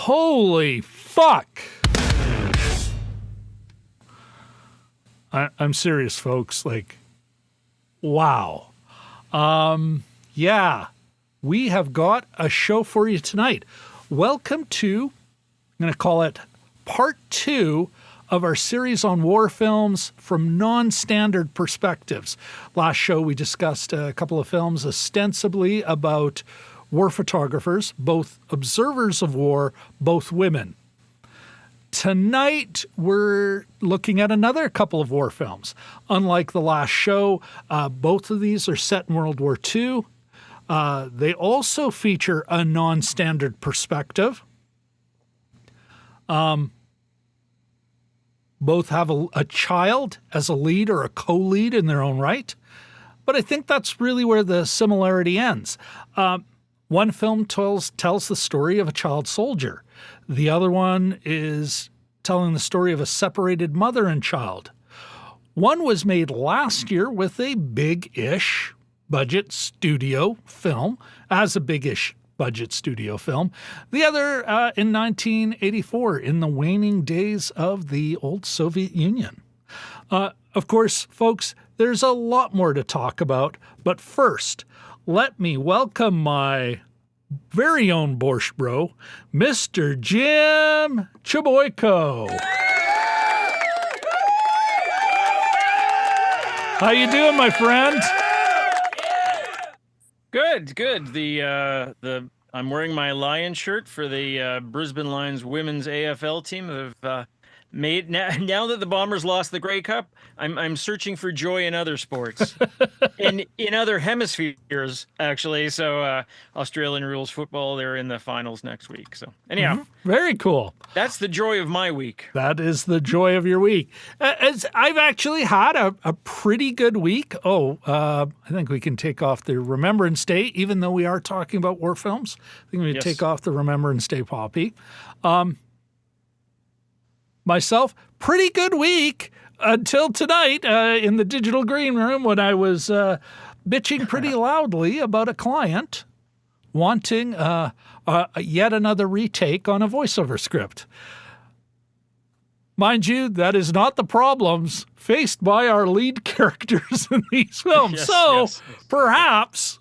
Holy fuck. I'm serious, folks. Like, wow. Yeah, we have got a show for you tonight. Welcome to, I'm going to call it part 2 of our series on war films from non-standard perspectives. Last show, we discussed a couple of films ostensibly about war photographers, both observers of war, both women. Tonight, we're looking at another couple of war films. Unlike the last show, both of these are set in World War II. They also feature a non-standard perspective. Both have a child as a lead or a co-lead in their own right. But I think that's really where the similarity ends. One film tells the story of a child soldier. The other one is telling the story of a separated mother and child. One was made last year with a big-ish budget studio film, as a big-ish budget studio film. The other in 1984, in the waning days of the old Soviet Union. Of course, folks, there's a lot more to talk about, but first, let me welcome my very own Borscht Bro, Mr. Jim Chaboyko. How you doing, my friend? Good. I'm wearing my Lion shirt for the Brisbane Lions women's AFL team. Have made now that the Bombers lost the Grey Cup, I'm searching for joy in other sports, in other hemispheres actually. So Australian rules football, they're in the finals next week. So anyhow, very cool. That's the joy of my week. That is the joy of your week. As I've actually had a pretty good week. I think we can take off the Remembrance Day, even though we are talking about war films. I think we can take off the Remembrance Day poppy. Myself, pretty good week until tonight in the digital green room when I was bitching pretty loudly about a client wanting yet another retake on a voiceover script. Mind you, that is not the problems faced by our lead characters in these films. Perhaps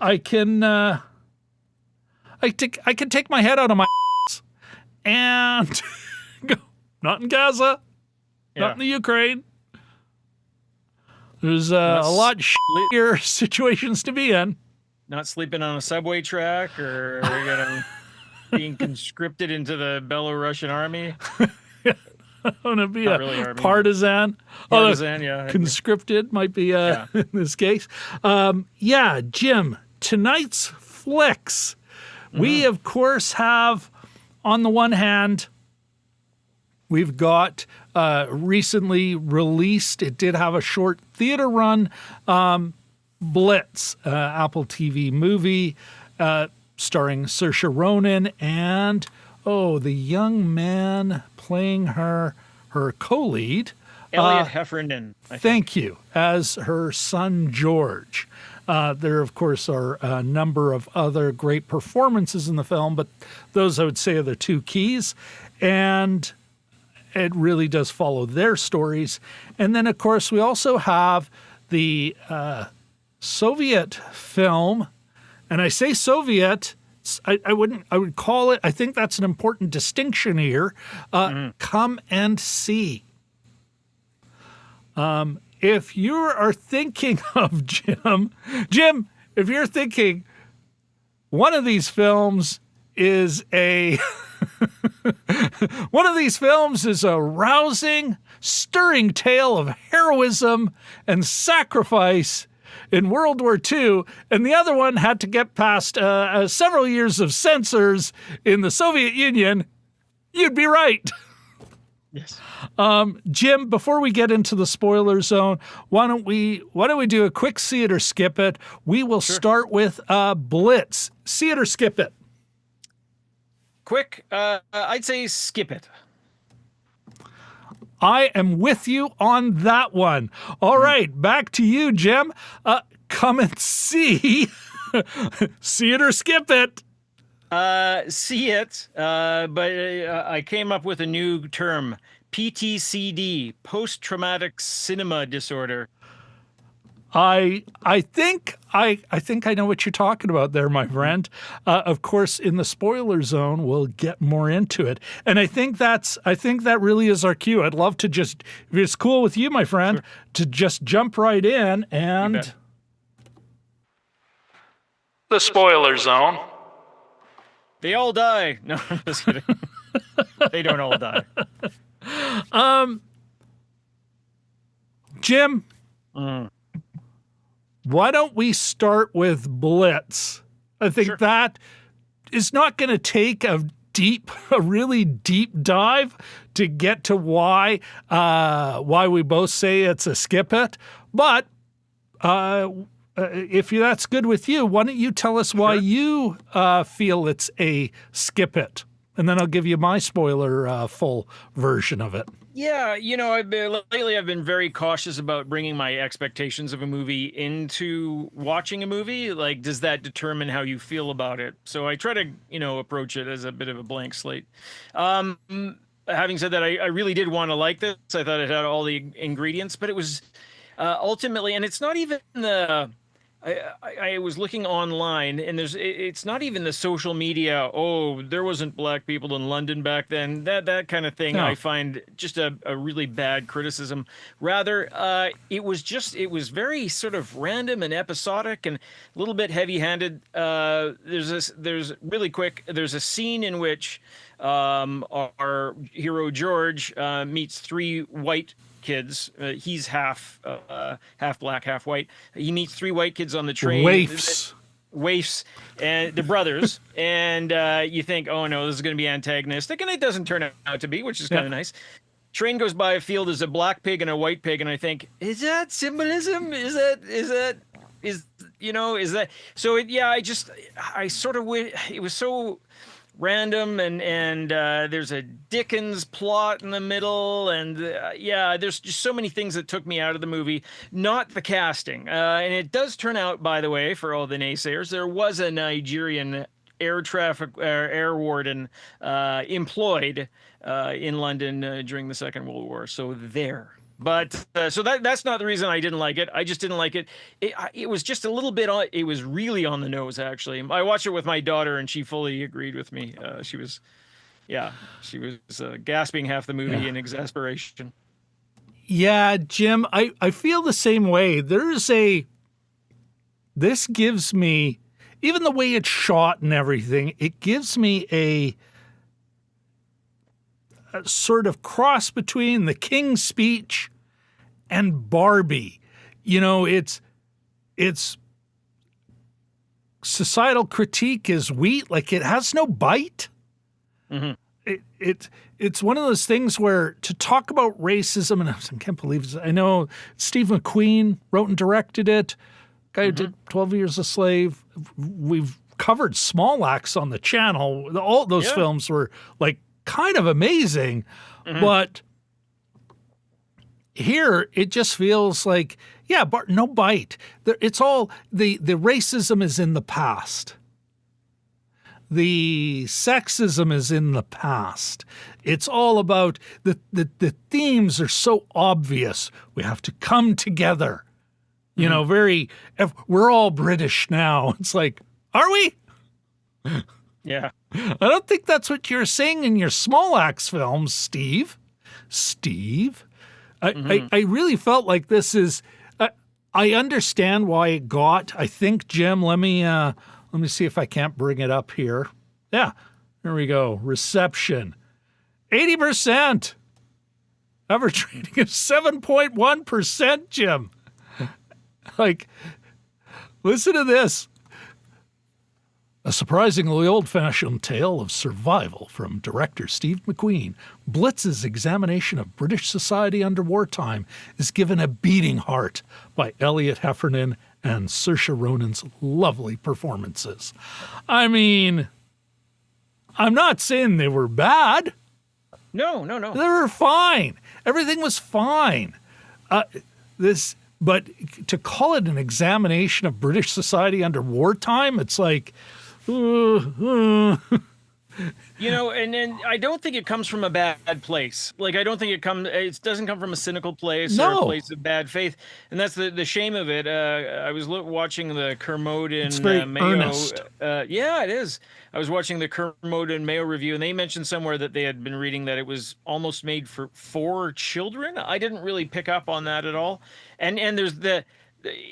I can I can take my head out of my and go. Not in Gaza, not in the Ukraine. There's a lot shittier situations to be in. not sleeping on a subway track, or being conscripted into the Belarusian army. I want to be Not a really army. partisan. Partisan, yeah. Conscripted might be Yeah. in this case. Jim, tonight's flicks. We, of course, have, on the one hand, we've got recently released, it did have a short theater run, Blitz, Apple TV movie, starring Saoirse Ronan and, the young man playing her co-lead. Elliot Heffernan. Thank you, as her son George. There, of course, are a number of other great performances in the film, but those, I would say, are the two keys. And it really does follow their stories. And then, of course, we also have the Soviet film. And I say Soviet, I would call it, I think that's an important distinction here, Come and See. If you are thinking of Jim, if you're thinking one of these films is a rousing, stirring tale of heroism and sacrifice in World War II, and the other one had to get past several years of censors in the Soviet Union, you'd be right. Yes. Jim, before we get into the spoiler zone, why don't we do a quick see it or skip it? We will start with Blitz. See it or skip it? Quick, I'd say skip it. I am with you on that one. All right, back to you, Jim. Come and see. See it or skip it? See it, but I came up with a new term, PTCD, post-traumatic cinema disorder. I think I know what you're talking about there, my friend. Of course, in the spoiler zone, we'll get more into it, and I think that really is our cue. I'd love to just, if it's cool with you, my friend, to just jump right in and the spoiler zone. They all die. No, I'm just kidding. They don't all die. Jim, why don't we start with Blitz? I think that is not going to take a really deep dive to get to why we both say it's a skip it. But if that's good with you, why don't you tell us why you feel it's a skip it? And then I'll give you my spoiler full version of it. Yeah, lately I've been very cautious about bringing my expectations of a movie into watching a movie. Like, does that determine how you feel about it? So I try to, approach it as a bit of a blank slate. Having said that, I really did want to like this. I thought it had all the ingredients, but it was ultimately, and it's not even the... I was looking online, and it's not even the social media. Oh, there wasn't black people in London back then. That kind of thing. No. I find just a really bad criticism. Rather, it was very sort of random and episodic and a little bit heavy-handed. There's a scene in which our hero George meets three white kids. He's half black, half white. He meets three white kids on the train. Waifs, and the brothers. And you think, oh no, this is going to be antagonistic, and it doesn't turn out to be, which is kind of nice. Train goes by a field. There's a black pig and a white pig, and I think, is that symbolism? Is that? So I sort of it was so random, and there's a Dickens plot in the middle, and there's just so many things that took me out of the movie. Not the casting, and it does turn out, by the way, for all the naysayers, there was a Nigerian air warden employed in London during the Second World War. So there. But so that's not the reason I didn't like it. I just didn't like it. It was just a little bit it was really on the nose, actually. I watched it with my daughter, and she fully agreed with me. She was gasping half the movie in exasperation. Yeah, Jim, I feel the same way. This gives me even the way it's shot and everything, it gives me a sort of cross between the King's Speech and Barbie. You know, it's societal critique is wheat, like it has no bite. Mm-hmm. It's one of those things where to talk about racism, and I can't believe this, I know Steve McQueen wrote and directed it. Guy who did 12 Years a Slave. We've covered Small Axe on the channel. All those films were like kind of amazing, but here it just feels like, no bite. It's all the racism is in the past. The sexism is in the past. It's all about the themes are so obvious. We have to come together. You know, we're all British now. It's like, are we? Yeah. I don't think that's what you're saying in your Small Axe films, Steve. I really felt like this is, I understand why it got, I think, Jim, let me see if I can't bring it up here. Yeah, here we go. Reception. 80%. Average rating is 7.1%, Jim. Like, listen to this. A surprisingly old-fashioned tale of survival from director Steve McQueen. Blitz's examination of British society under wartime is given a beating heart by Elliot Heffernan and Saoirse Ronan's lovely performances. I mean, I'm not saying they were bad. No. They were fine. Everything was fine. But to call it an examination of British society under wartime, it's like, You know, and I don't think it comes from a bad place. Like, I don't think it doesn't come from a cynical place or a place of bad faith. And that's the shame of it. I was watching the Kermode and Mayo. Earnest. Yeah, it is. I was watching the Kermode and Mayo review, and they mentioned somewhere that they had been reading that it was almost made for children. I didn't really pick up on that at all. And there's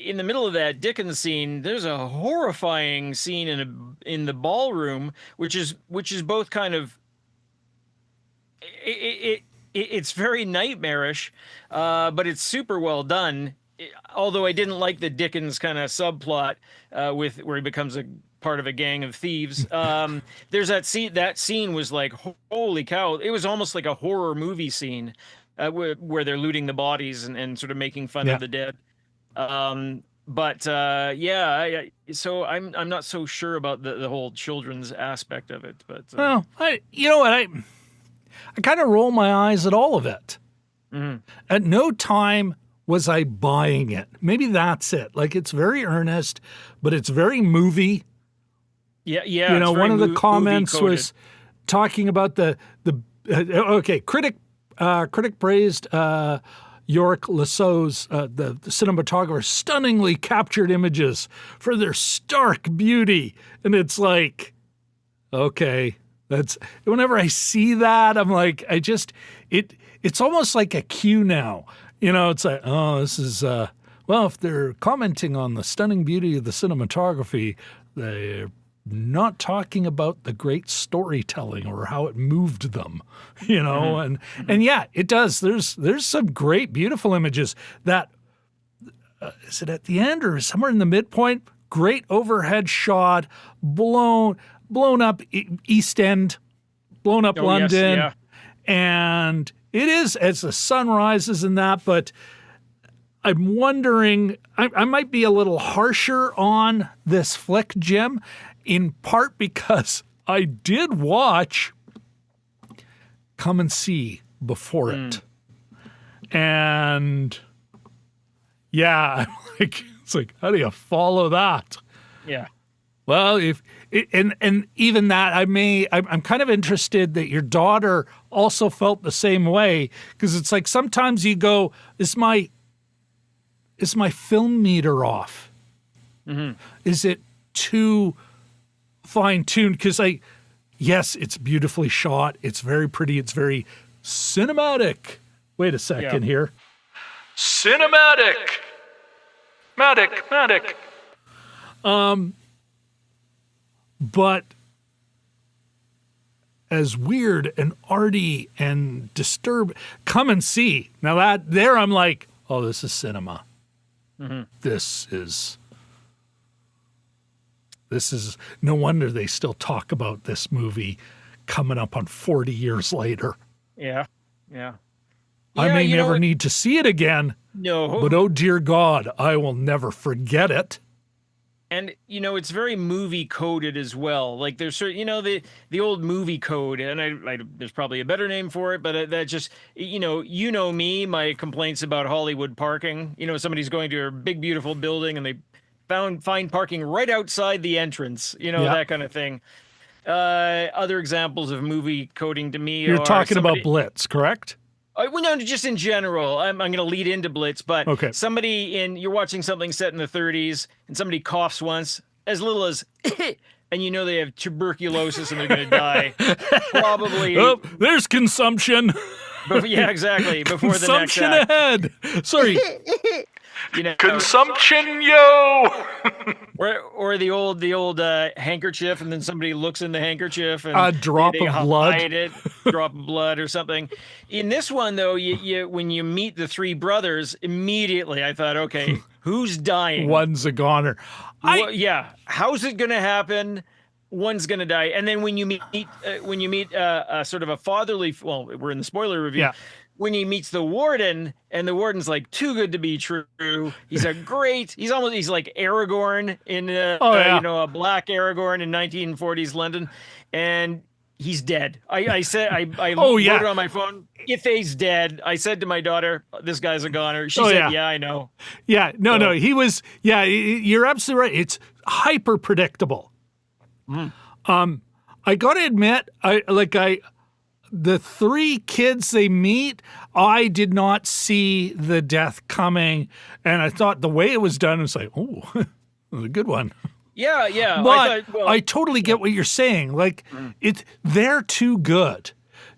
in the middle of that Dickens scene, there's a horrifying scene in the ballroom, which is both kind of it's very nightmarish, but it's super well done. Although I didn't like the Dickens kind of subplot with where he becomes a part of a gang of thieves. There's that scene. That scene was like, holy cow! It was almost like a horror movie scene where they're looting the bodies and sort of making fun of the dead. So I'm not so sure about the whole children's aspect of it, but well, you know what, I kind of roll my eyes at all of it. At no time was I buying it. Maybe that's it. Like, it's very earnest, but it's very movie. Yeah. You know, one of the comments was talking about critic praised Yorick Lasso's, the cinematographer, stunningly captured images for their stark beauty. And it's like, okay, that's, whenever I see that, I'm like, it's almost like a cue now. You know, it's like, oh, this is, well, if they're commenting on the stunning beauty of the cinematography, they're not talking about the great storytelling or how it moved them, you know, and yeah, it does. There's some great, beautiful images that, is it at the end or somewhere in the midpoint? Great overhead shot, blown up East End, blown up London. Yes, yeah. And it is as the sun rises in that, but I'm wondering, I might be a little harsher on this flick, Jim, in part because I did watch Come and See before it. And yeah, it's like, how do you follow that? Yeah. Well, and even that, I'm kind of interested that your daughter also felt the same way, because it's like sometimes you go, is my film meter off? Is it too fine-tuned? Because yes, it's beautifully shot. It's very pretty. It's very cinematic. Wait a second here. Cinematic. Matic. but as weird and arty and disturbing. Come and see. Now that there, I'm like, oh, this is cinema. Mm-hmm. This is no wonder they still talk about this movie coming up on 40 years later. Yeah. Yeah. I Yeah, may you know never what- need to see it again, No. but oh dear God, I will never forget it. And it's very movie coded as well. Like there's certain, the old movie code, and I there's probably a better name for it, but that just, me, my complaints about Hollywood parking. Somebody's going to a big beautiful building and they find parking right outside the entrance. That kind of thing. Other examples of movie coding to me. You're are talking somebody, about Blitz, correct? well, no, just in general. I'm going to lead into Blitz, but Okay. you're watching something set in the 30s and somebody coughs once, as little as, and they have tuberculosis and they're going to die. Probably. Oh, there's consumption. Yeah, exactly. Before Consumption the next act. ahead. Sorry. Consumption, yo. Or the old handkerchief, and then somebody looks in the handkerchief and A drop they of blood. hide it, drop of blood or something. In this one, though, when you meet the three brothers, immediately I thought, okay, who's dying? One's a goner. How's it going to happen? One's going to die, and then when you meet sort of a fatherly, well, we're in the spoiler review. Yeah. When he meets the warden, and the warden's like too good to be true. He's he's like Aragorn in a black Aragorn in 1940s London, and he's dead. I wrote it on my phone. Ithe's dead. I said to my daughter, "This guy's a goner." She said, "Yeah, I know." Yeah, no, he was. Yeah, you're absolutely right. It's hyper predictable. I got to admit, the three kids they meet, I did not see the death coming, and I thought the way it was done was like, oh, a good one. Yeah. But I totally get what you're saying. Like, they're too good.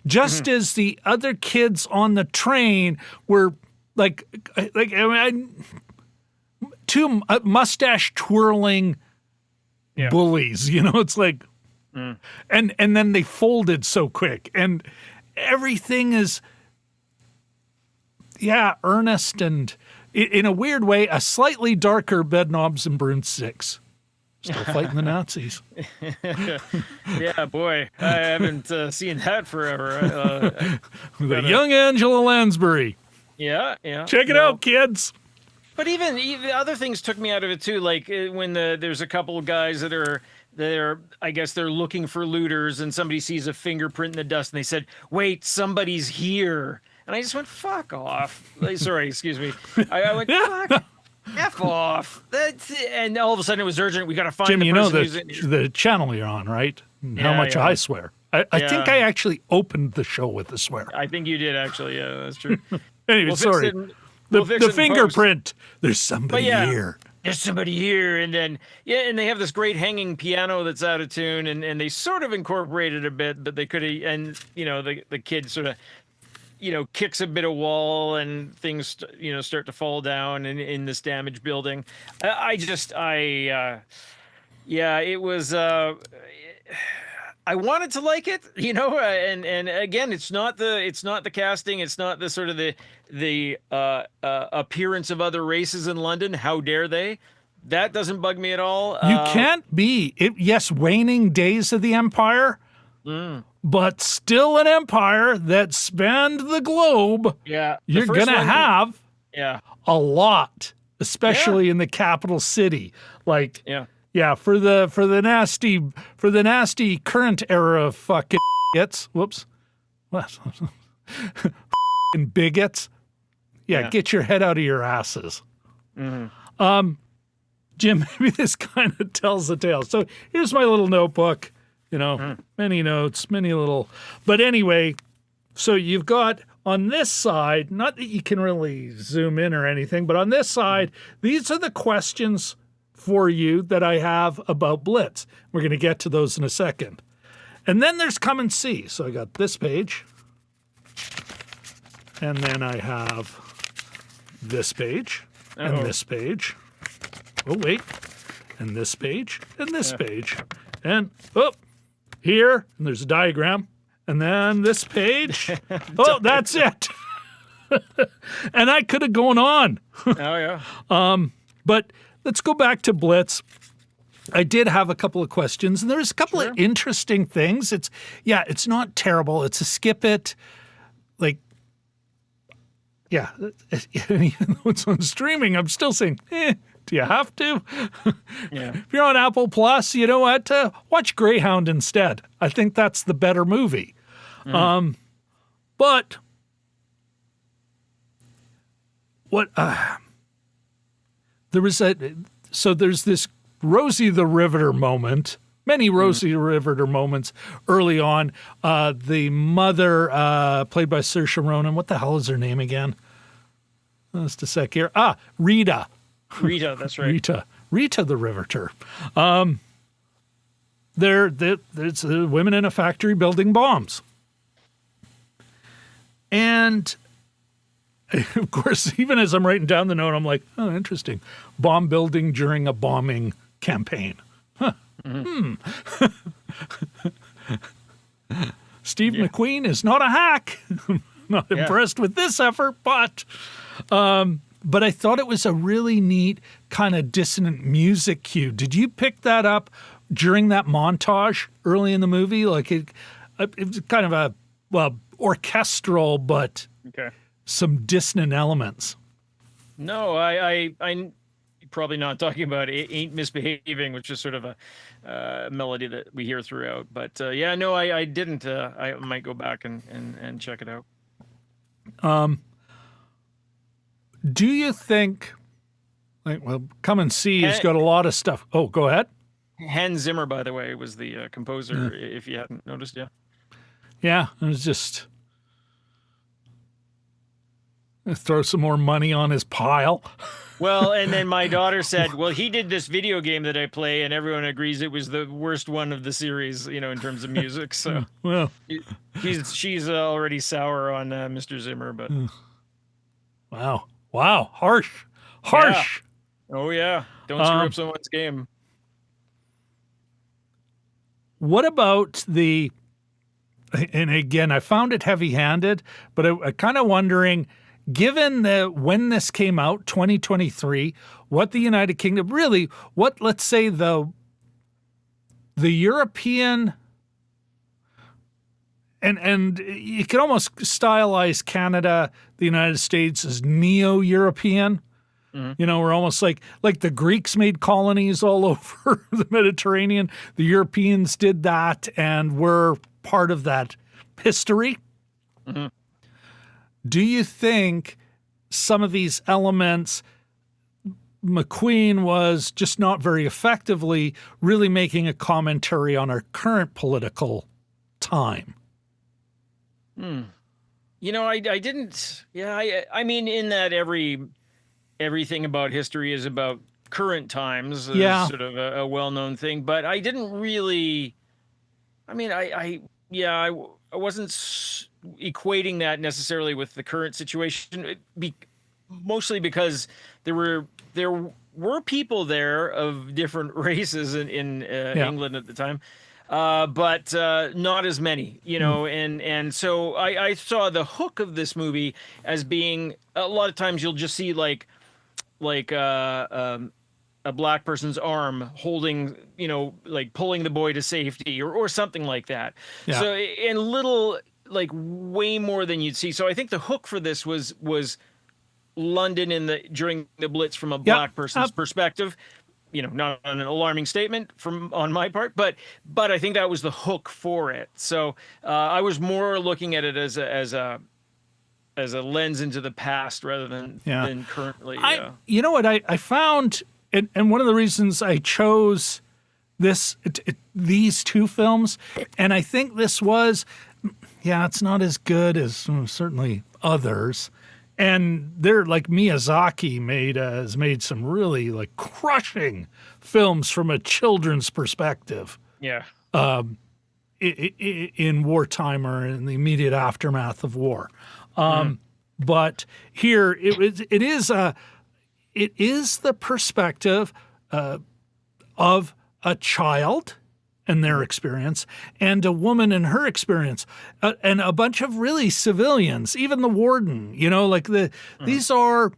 Just as the other kids on the train were two mustache twirling bullies. It's like. And then they folded so quick, and everything is, earnest and in a weird way, a slightly darker Bedknobs and Broomsticks. Still fighting the Nazis. Yeah, boy, I haven't seen that forever. The young Angela Lansbury. Yeah. Check it out, kids. But even the other things took me out of it too. Like when there's a couple of guys that are. I guess they're looking for looters, and somebody sees a fingerprint in the dust, and they said, "Wait, somebody's here." And I just went, "Fuck off!" Sorry, excuse me. I went, "Fuck, f off." And all of a sudden, it was urgent. We got to find Jim, the person the channel you're on, right? How much I swear. I think I actually opened the show with the swear. I think you did, actually. Yeah, that's true. Anyway, sorry. The fingerprint. There's somebody here. There's somebody here, and then and they have this great hanging piano that's out of tune, and they sort of incorporated a bit, but they could have, and the kid sort of kicks a bit of wall, and things start to fall down in this damaged building. It was I wanted to like it, and again, it's not the casting, it's not the sort of the appearance of other races in London. How dare they? That doesn't bug me at all. You can't be. Yes, waning days of the empire, but still an empire that spanned the globe. Yeah, you're gonna have a lot, especially in the capital city. Yeah, for the nasty current era of fucking bigots. Whoops. What? Bigots. Yeah, get your head out of your asses. Jim, maybe this kind of tells the tale. So here's my little notebook. Many notes, many little. But anyway, so you've got on this side, not that you can really zoom in or anything, but on this side, these are the questions for you that I have about Blitz. We're going to get to those in a second. And then there's come and see. So I got this page. And then I have this page. And this page. Oh, wait. And this page. And this page. and here, and there's a diagram, and then this page. Oh, that's it. And I could have gone on. Oh, yeah. But let's go back to Blitz. I did have a couple of questions, and there's a couple of interesting things. It's not terrible. It's a skip it. Like, yeah, even though it's on streaming, I'm still saying, do you have to? Yeah. If you're on Apple Plus, you know what? Watch Greyhound instead. I think that's the better movie. But what there's this Rosie the Riveter moment, many Rosie the Riveter moments early on. The mother, played by Saoirse Ronan, what the hell is her name again? Just a sec here. Rita. Rita, that's right. Rita the Riveter. There's women in a factory building bombs. And of course, even as I'm writing down the note, I'm like, oh, interesting. Bomb building during a bombing campaign. Huh. Steve McQueen is not a hack. Not impressed with this effort, but I thought it was a really neat kind of dissonant music cue. Did you pick that up during that montage early in the movie? Like it was kind of orchestral, but some dissonant elements. No, I probably not talking about Ain't Misbehaving, which is sort of a melody that we hear throughout. But I didn't. I might go back and check it out. Do you think, Come and See has got a lot of stuff. Oh, go ahead. Hans Zimmer, by the way, was the composer, if you hadn't noticed, Yeah, it was just throw some more money on his pile. Well, and then my daughter said, well, he did this video game that I play, and everyone agrees it was the worst one of the series, in terms of music. So well, she's already sour on Mr. Zimmer, but wow, harsh. Yeah. Oh yeah, don't screw up someone's game. What about and again, I found it heavy-handed, but I kind of wondering, given when this came out, 2023, what the United Kingdom, really, what, let's say, the European, and you can almost stylize Canada, the United States, as neo-European. We're almost like the Greeks made colonies all over the Mediterranean. The Europeans did that, and we're part of that history. Do you think some of these elements, McQueen was just not very effectively really making a commentary on our current political time? I didn't. Yeah, I mean, in that everything about history is about current times, is sort of a well-known thing. But I didn't really. I mean, I wasn't equating that necessarily with the current situation, mostly because there were people there of different races in England at the time, but not as many, and so I saw the hook of this movie as being, a lot of times you'll just see like a black person's arm holding, like pulling the boy to safety or something like that. Yeah. So, and little, like way more than you'd see. So I think the hook for this was London during the Blitz from a black person's perspective. Not an alarming statement on my part, but I think that was the hook for it. So I was more looking at it as a lens into the past rather than currently. You know what I found. And one of the reasons I chose these two films, and I think this was, it's not as good as certainly others. And they're like Miyazaki has made some really like crushing films from a children's perspective. Yeah. In wartime or in the immediate aftermath of war. But here it is the perspective of a child and their experience, and a woman and her experience, and a bunch of really civilians, even the warden, like these are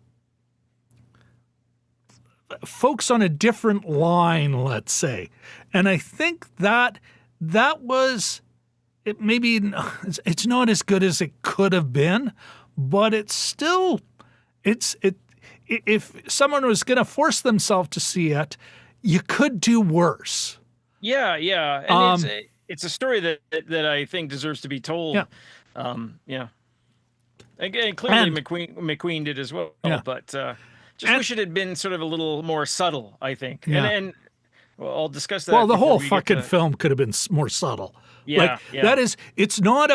folks on a different line, let's say. And I think that was, it maybe it's not as good as it could have been, but it's still, if someone was going to force themselves to see it, you could do worse. Yeah. And it's a story that I think deserves to be told. Yeah. Again, clearly McQueen did as well, but wish it had been sort of a little more subtle, I think. Yeah. And well, I'll discuss that. Well, the whole fucking film could have been more subtle. That is, it's not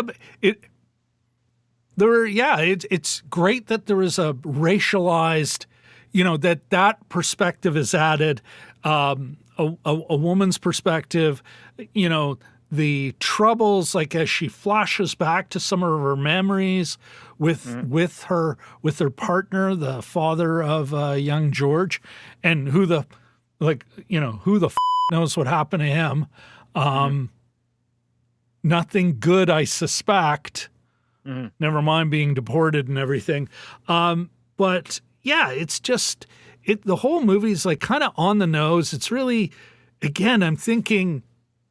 it's great that there is a racialized, that perspective is added, a woman's perspective, the troubles, like as she flashes back to some of her memories with her partner, the father of young George, and who the knows what happened to him. Nothing good, I suspect. Never mind being deported and everything. But yeah, it's just the whole movie is like kind of on the nose. It's really, again, I'm thinking,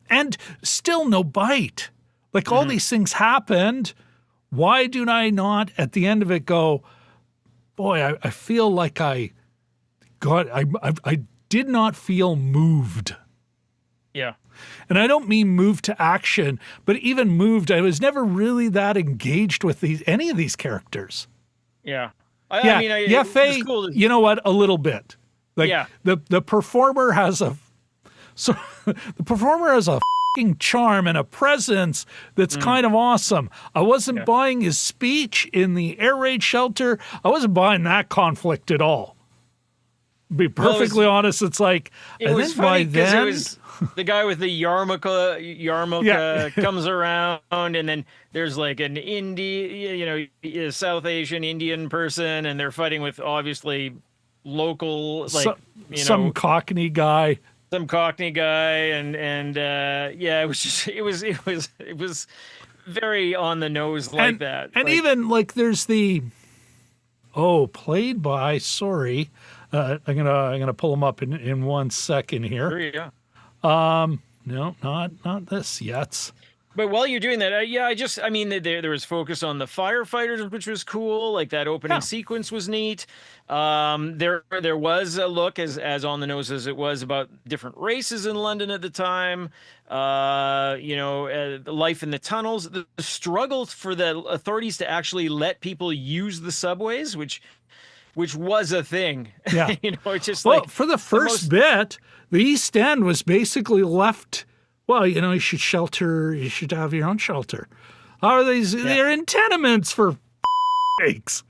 and still no bite. Like all these things happened. Why do I not at the end of it go, boy, I feel like I did not feel moved. Yeah. And I don't mean moved to action, but even moved, I was never really that engaged with any of these characters. Yeah. Faye, cool you know what? A little bit. Like the performer has a fucking charm and a presence that's kind of awesome. I wasn't buying his speech in the air raid shelter. I wasn't buying that conflict at all. Be perfectly honest, it's like, it was funny because it was the guy with the yarmulke comes around, and then there's like an a South Asian Indian person, and they're fighting with obviously local, some Cockney guy. And it was very on the nose that. And even like there's played by, sorry. I'm gonna pull them up in 1 second here. Sure, yeah. No, not this yet. But while you're doing that, there was focus on the firefighters, which was cool. Like that opening sequence was neat. There was a look as on the nose as it was about different races in London at the time. The life in the tunnels, the struggle for the authorities to actually let people use the subways, which was a thing. Yeah. It's just for the first bit, the East End was basically left. Well, you should have your own shelter. How are these? Yeah. They're in tenements for sakes.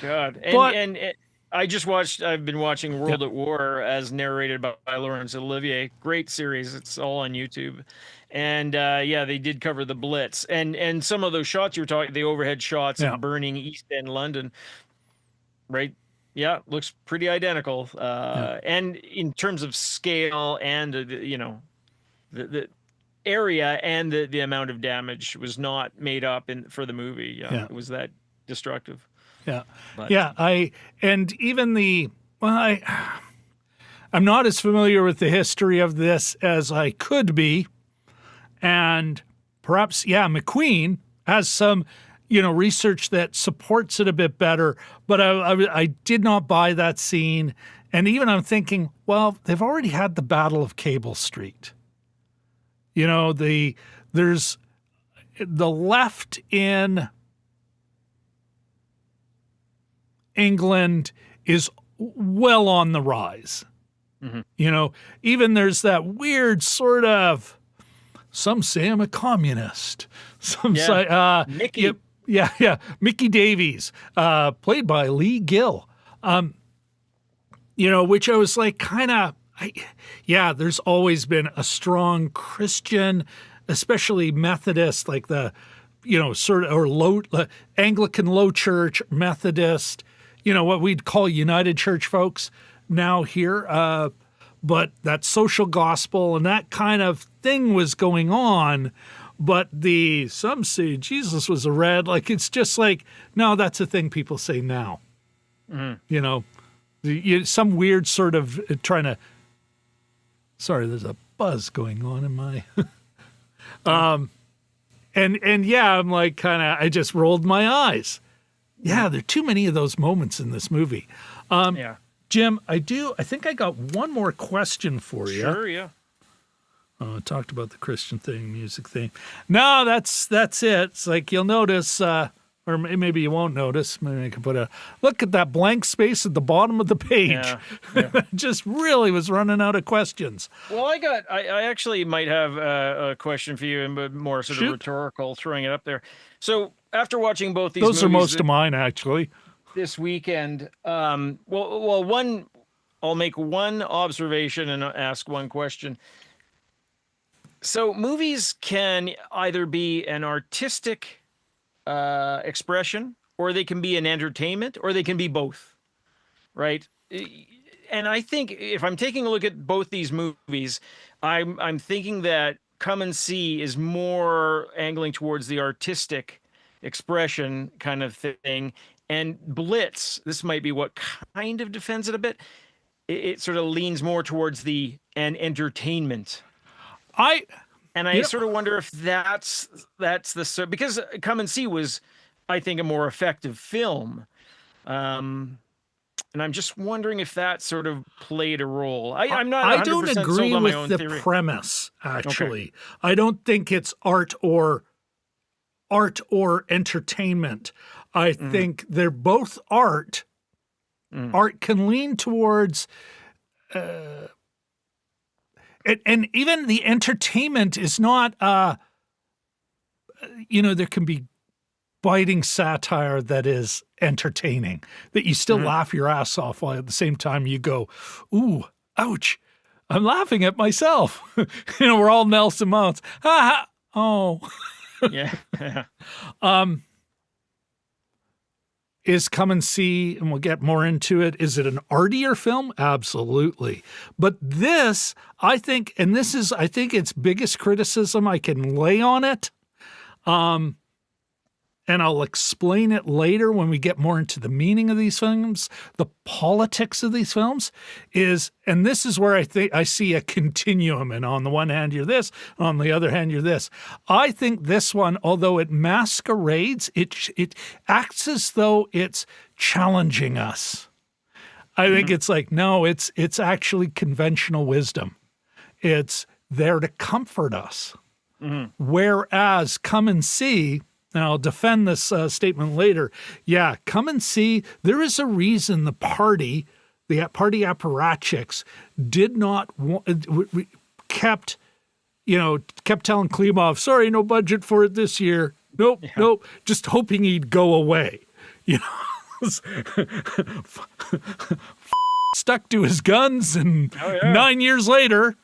God. I've been watching World at War as narrated by Laurence Olivier. Great series. It's all on YouTube. And they did cover the Blitz. And some of those shots you were talking, the overhead shots of burning East End London. Right. Yeah. Looks pretty identical. And in terms of scale and, the area and the amount of damage was not made up for the movie. It was that destructive. Yeah. But, and even I'm not as familiar with the history of this as I could be. And perhaps, McQueen has some, research that supports it a bit better, but I did not buy that scene. And even I'm thinking, well, they've already had the Battle of Cable Street. There's the left in England is well on the rise. Mm-hmm. Even there's that weird sort of, some say I'm a communist. Some say, Mickey. Mickey Davies, played by Lee Gill. Which I was like there's always been a strong Christian, especially Methodist, like the, Anglican low church, Methodist, what we'd call United Church folks now here. but that social gospel and that kind of thing was going on. But some say Jesus was a red. Like, it's just like, no, that's a thing people say now. You know, some weird sort of trying to, sorry, there's a buzz going on in my, and yeah, I'm like, I just rolled my eyes. Yeah, there are too many of those moments in this movie. Jim, I think I got one more question for you. Sure, yeah. I talked about the Christian thing, music thing. No, that's it. It's like, you'll notice, or maybe you won't notice. Maybe I can look at that blank space at the bottom of the page. Yeah. Just really was running out of questions. Well, I actually might have a question for you, but more sort of rhetorical, throwing it up there. So after watching both these Those movies are most of mine, actually. This weekend, one, I'll make one observation and ask one question. So movies can either be an artistic expression, or they can be an entertainment, or they can be both, right? And I think if I'm taking a look at both these movies, I'm thinking that Come and See is more angling towards the artistic expression kind of thing, and Blitz, this might be what kind of defends it a bit. It sort of leans more towards an entertainment. I sort of wonder if that's because Come and See was, I think, a more effective film. And I'm just wondering if that sort of played a role. I'm not 100% I don't agree sold on my with own the theory. premise, actually. Okay. I don't think it's art or entertainment. I think they're both art. Art can lean towards and even the entertainment is not there can be biting satire that is entertaining, that you still laugh your ass off while at the same time you go, ooh, ouch, I'm laughing at myself. We're all Nelson Mounts. Ha ha. Oh. Yeah. Is Come and See, and we'll get more into it, is it an artier film? Absolutely. But this, I think, I think its biggest criticism I can lay on it, and I'll explain it later when we get more into the meaning of these films, the politics of these films, and this is where I think I see a continuum, and on the one hand you're this, on the other hand you're this. I think this one, although it masquerades, it acts as though it's challenging us. I think it's like, no, it's actually conventional wisdom. It's there to comfort us. Whereas Come and See, and I'll defend this statement later. Yeah, Come and See. There is a reason the party apparatchiks did not kept telling Klimov, sorry, no budget for it this year. Nope, just hoping he'd go away. Stuck to his guns, and 9 years later,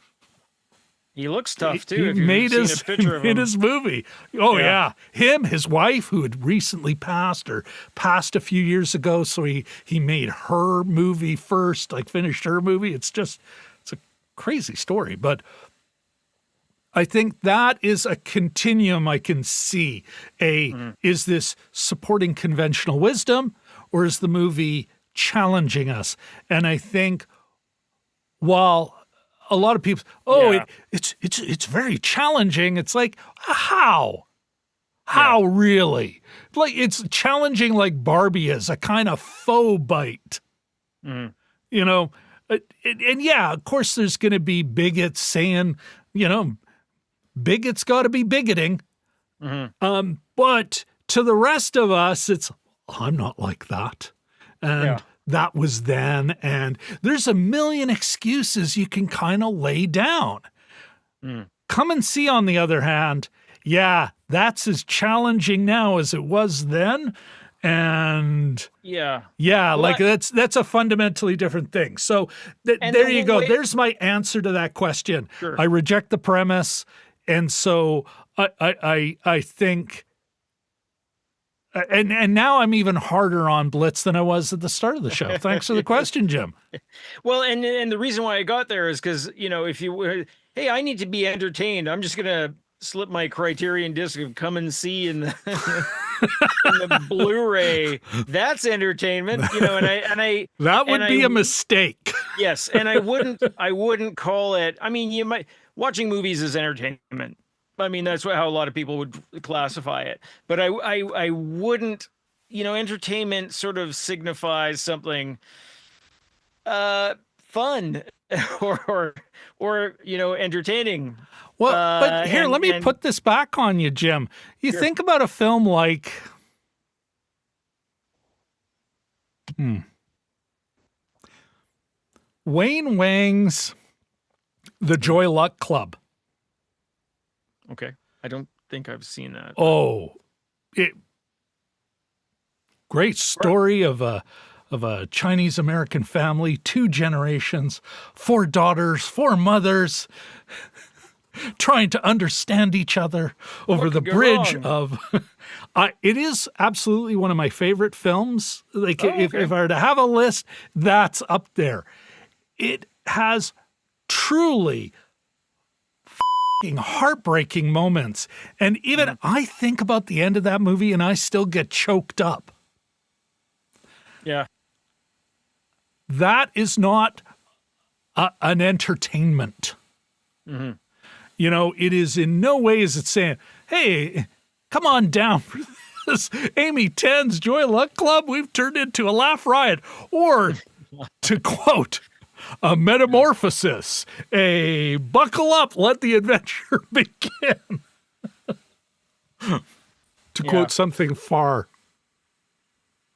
he looks tough too. If he you've made seen a picture of him. his movie. Oh yeah. Him, his wife, who had recently passed a few years ago. So he made her movie first, like finished her movie. It's a crazy story, but I think that is a continuum I can see. Is this supporting conventional wisdom, or is the movie challenging us? And I think while a lot of people, it's very challenging. It's like, how really? Like, it's challenging like Barbie is, a kind of faux bite. And yeah, of course there's going to be bigots saying, bigots got to be bigoting. But to the rest of us, it's, I'm not like that. And that was then, and there's a million excuses you can kind of lay down. Come and See, on the other hand, that's as challenging now as it was then. And well, that's a fundamentally different thing. So there you go. There's my answer to that question. Sure. I reject the premise. And so I think And now I'm even harder on Blitz than I was at the start of the show. Thanks for the question, Jim. Well, and the reason why I got there is because, if you, hey, I need to be entertained. I'm just gonna slip my Criterion disc of Come and See in the, in the Blu-ray. That's entertainment, and I that would be a mistake. Yes, and I wouldn't call it. I mean, you might watching movies is entertainment. I mean, that's how a lot of people would classify it. But I wouldn't, entertainment sort of signifies something fun or entertaining. Well, but here, let me put this back on you, Jim. You think about a film like Wayne Wang's The Joy Luck Club. Okay. I don't think I've seen that. Oh, great story of a Chinese American family, 2 generations, 4 daughters, 4 mothers, trying to understand each other over the bridge of. It is absolutely one of my favorite films. Like if I were to have a list, that's up there. It has truly heartbreaking moments. And even I think about the end of that movie and I still get choked up. Yeah. That is not an entertainment. Mm-hmm. It is in no way is it saying, hey, come on down for this Amy Tan's Joy Luck Club. We've turned into a laugh riot. Or to quote, a metamorphosis, a buckle up, let the adventure begin. To quote something far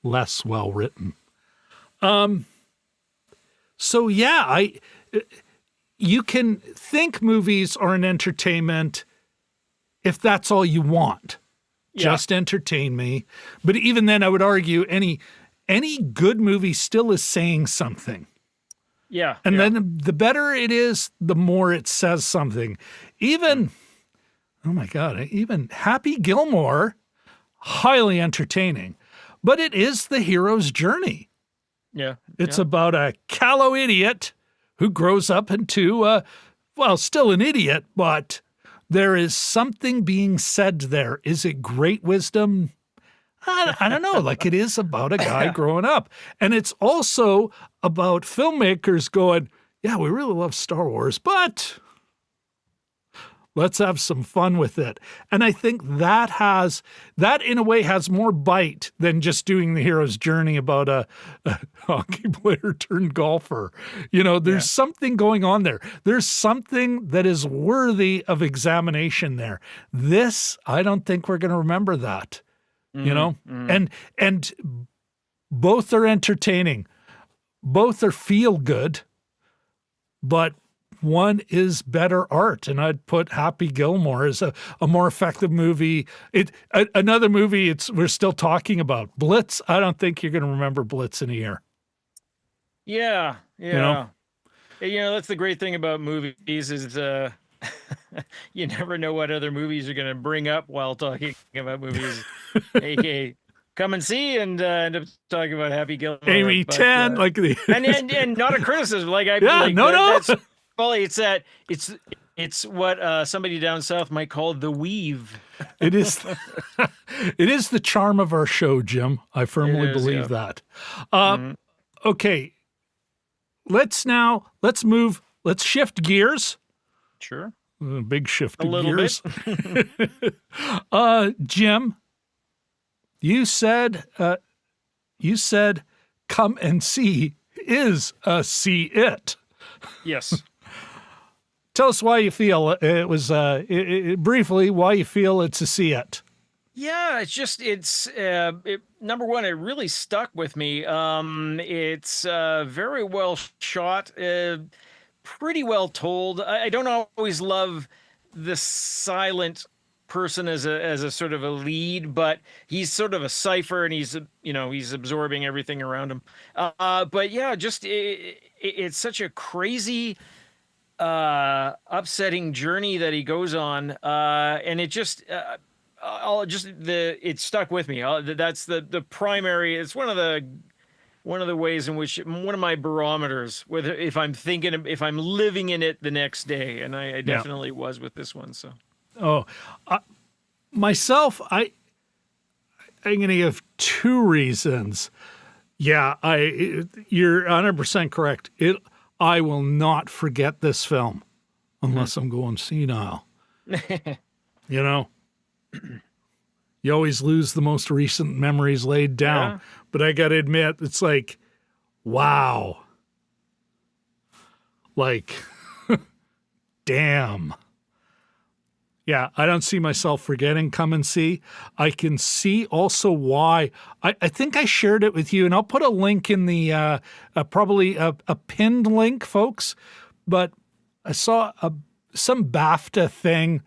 less well written. So yeah, you can think movies are an entertainment if that's all you want. Yeah. Just entertain me. But even then I would argue any good movie still is saying something. Yeah. And then the better it is, the more it says something. Even, oh my God, even Happy Gilmore, highly entertaining. But it is the hero's journey. Yeah. It's about a callow idiot who grows up into, still an idiot, but there is something being said there. Is it great wisdom? I don't know. Like, it is about a guy growing up. And it's also about filmmakers going, yeah, we really love Star Wars, but let's have some fun with it. And I think that in a way has more bite than just doing the hero's journey about a hockey player turned golfer. There's something going on there. There's something that is worthy of examination there. This, I don't think we're going to remember that. And both are entertaining. Both are feel good, but one is better art. And I'd put Happy Gilmore as a more effective movie. Another movie we're still talking about. Blitz, I don't think you're going to remember Blitz in a year. Yeah. Yeah. That's the great thing about movies is you never know what other movies are going to bring up while talking about movies. AK, Come and See, and end up talking about Happy Gilmore. Amy Tan, and not a criticism. It's what somebody down south might call the weave. It is the charm of our show, Jim. I firmly believe that. Okay, let's shift gears. Sure. A big shift of gears. Jim, you said Come and See is a see it. Yes. Tell us why you feel it was briefly why you feel it's a see it. Yeah, it's number one, it really stuck with me. It's very well shot, pretty well told. I don't always love the silent person as a sort of a lead, but he's sort of a cipher, and he's absorbing everything around him. But yeah, it's such a crazy, upsetting journey that he goes on, and it just it stuck with me. That's the primary. It's one of the ways in which one of my barometers, whether if I'm living in it the next day, and I definitely was with this one. So, myself, I'm going to give two reasons. Yeah, you're 100% correct. I will not forget this film unless I'm going senile. You know, you always lose the most recent memories laid down. Yeah. But I got to admit, it's like, wow. Like, damn. Yeah, I don't see myself forgetting Come and See. I can see also why. I think I shared it with you, and I'll put a link in the, probably a pinned link, folks. But I saw some BAFTA thing.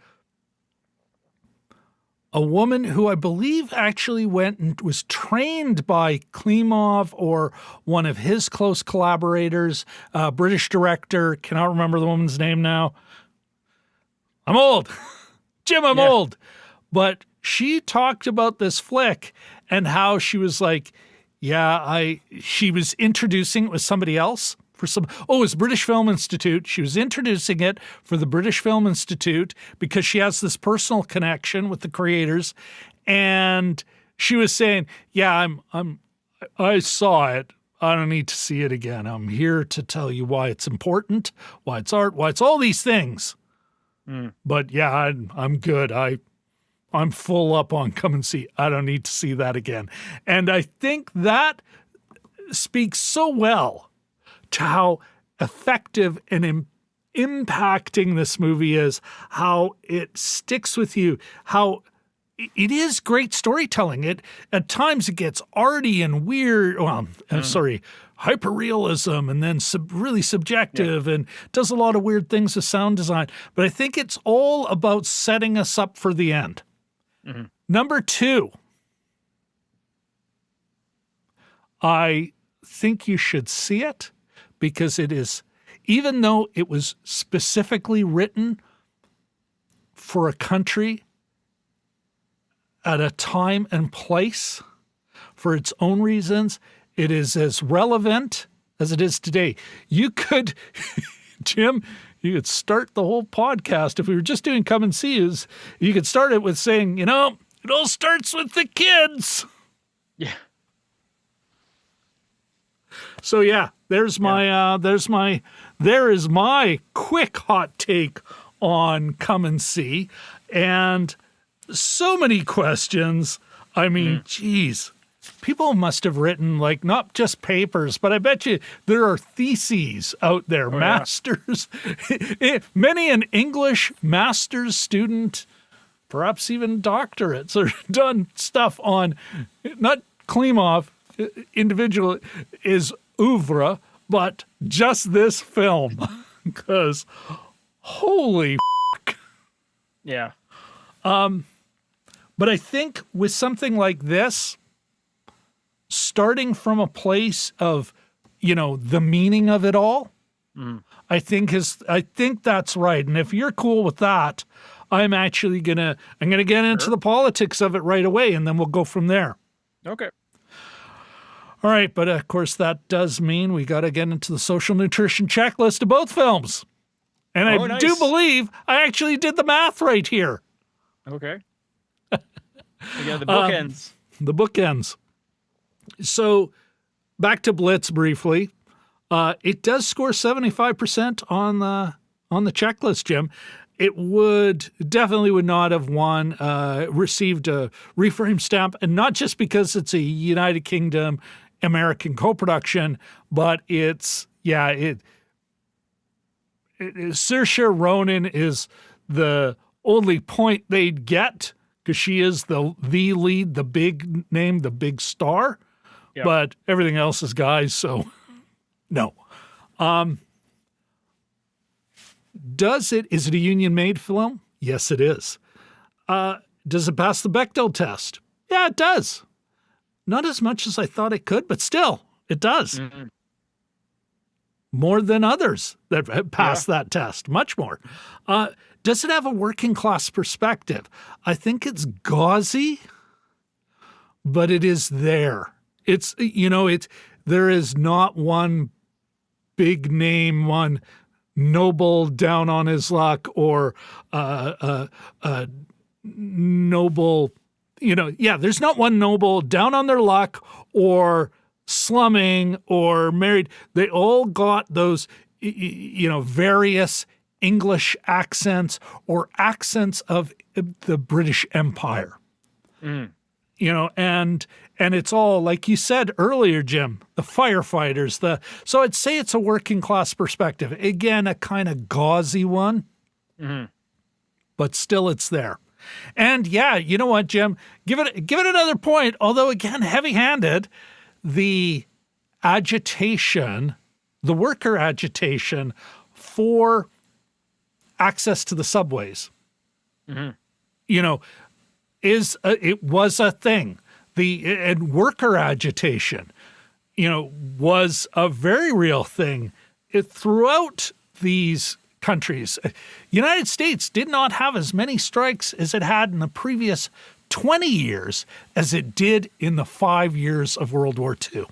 A woman who I believe actually went and was trained by Klimov or one of his close collaborators, British director, cannot remember the woman's name now. I'm old. Jim, I'm old. But she talked about this flick and how she was like, she was introducing it with somebody else. It was British Film Institute. She was introducing it for the British Film Institute because she has this personal connection with the creators. And she was saying, I saw it. I don't need to see it again. I'm here to tell you why it's important, why it's art, why it's all these things. But yeah, I'm good. I'm full up on Come and See. I don't need to see that again. And I think that speaks so well to how effective and impacting this movie is, how it sticks with you, how it is great storytelling. At times it gets arty and weird. Hyperrealism, and then really subjective, and does a lot of weird things with sound design. But I think it's all about setting us up for the end. Mm-hmm. Number two, I think you should see it because it is, even though it was specifically written for a country at a time and place for its own reasons, it is as relevant as it is today. You could, Jim, you could start the whole podcast. If we were just doing Come and See, you could start it with saying, it all starts with the kids. Yeah. So yeah, there is my quick hot take on Come and See, and so many questions. I mean, geez. People must have written, like, not just papers, but I bet you there are theses out there, masters. Many an English master's student, perhaps even doctorates, are done stuff on, not Klimov, individual, is oeuvre, but just this film. Because, holy f***. Yeah. But I think with something like this, starting from a place of, the meaning of it all, I think that's right. And if you're cool with that, I'm actually gonna get into the politics of it right away, and then we'll go from there. Okay. All right, but of course that does mean we got to get into the social nutrition checklist of both films. And I do believe I actually did the math right here. Okay. We got the bookends. The bookends. So back to Blitz briefly. It does score 75% on the checklist, Jim. It definitely would not have received a reframe stamp, and not just because it's a United Kingdom American co-production, but Saoirse Ronan is the only point they'd get because she is the lead, the big name, the big star. Yep. But everything else is guys, so no. Is it a union-made film? Yes, it is. Does it pass the Bechdel test? Yeah, it does. Not as much as I thought it could, but still, it does. Mm-hmm. More than others that pass that test, much more. Does it have a working class perspective? I think it's gauzy, but it is there. It's, there is not one big name, one noble down on his luck, or noble, there's not one noble down on their luck or slumming or married. They all got those, various English accents or accents of the British Empire. And it's all, like you said earlier, Jim, the firefighters, so I'd say it's a working class perspective. Again, a kind of gauzy one, but still it's there. And yeah, you know what, Jim, give it another point. Although again, heavy-handed, the agitation, the worker agitation for access to the subways, it was a thing. And worker agitation, was a very real thing throughout these countries. United States did not have as many strikes as it had in the previous 20 years as it did in the 5 years of World War II.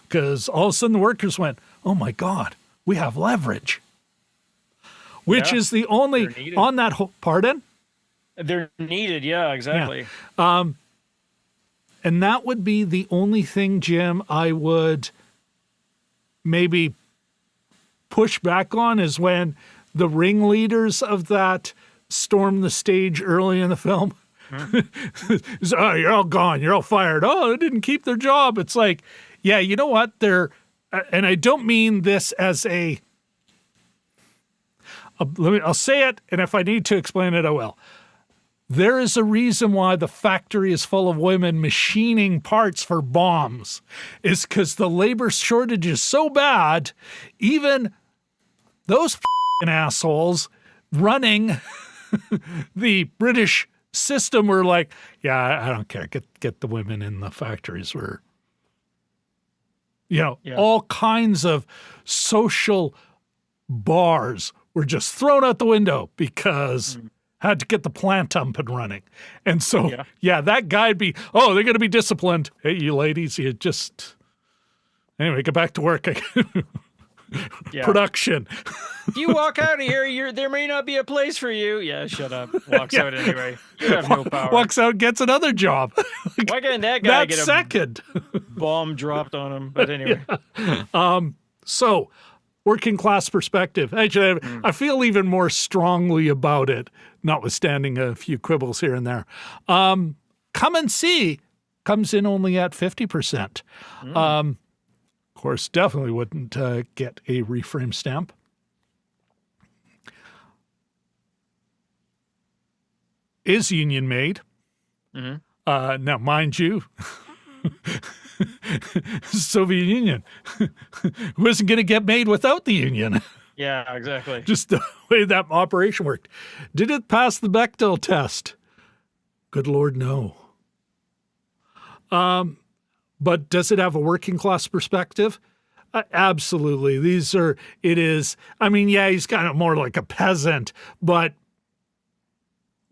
Because all of a sudden the workers went, oh my God, we have leverage. Which is the only, on that whole, pardon? They're needed, yeah, exactly. Yeah. And that would be the only thing, Jim, I would maybe push back on, is when the ringleaders of that stormed the stage early in the film. Oh, you're all gone. You're all fired. Oh, they didn't keep their job. It's like, yeah, you know what? And I don't mean this as I'll say it, and if I need to explain it, I will. There is a reason why the factory is full of women machining parts for bombs. Is because the labor shortage is so bad, even those assholes running the British system were like, yeah, I don't care. Get the women in the factories. All kinds of social bars were just thrown out the window because had to get the plant up and running. And so, that guy'd be, they're going to be disciplined. Hey, you ladies, anyway, get back to work. Production. If you walk out of here, there may not be a place for you. Yeah, shut up. Walks out anyway. You have no power. Walks out, gets another job. Why can't that guy get a second bomb dropped on him? But anyway. So, working class perspective. Actually, I feel even more strongly about it, notwithstanding a few quibbles here and there. Come and See comes in only at 50%. Of course, definitely wouldn't get a reframe stamp. Is union made. Now, mind you, Soviet Union wasn't going to get made without the Union. Yeah, exactly. Just the way that operation worked. Did it pass the Bechdel test? Good Lord, no. But does it have a working class perspective? Absolutely. He's kind of more like a peasant, but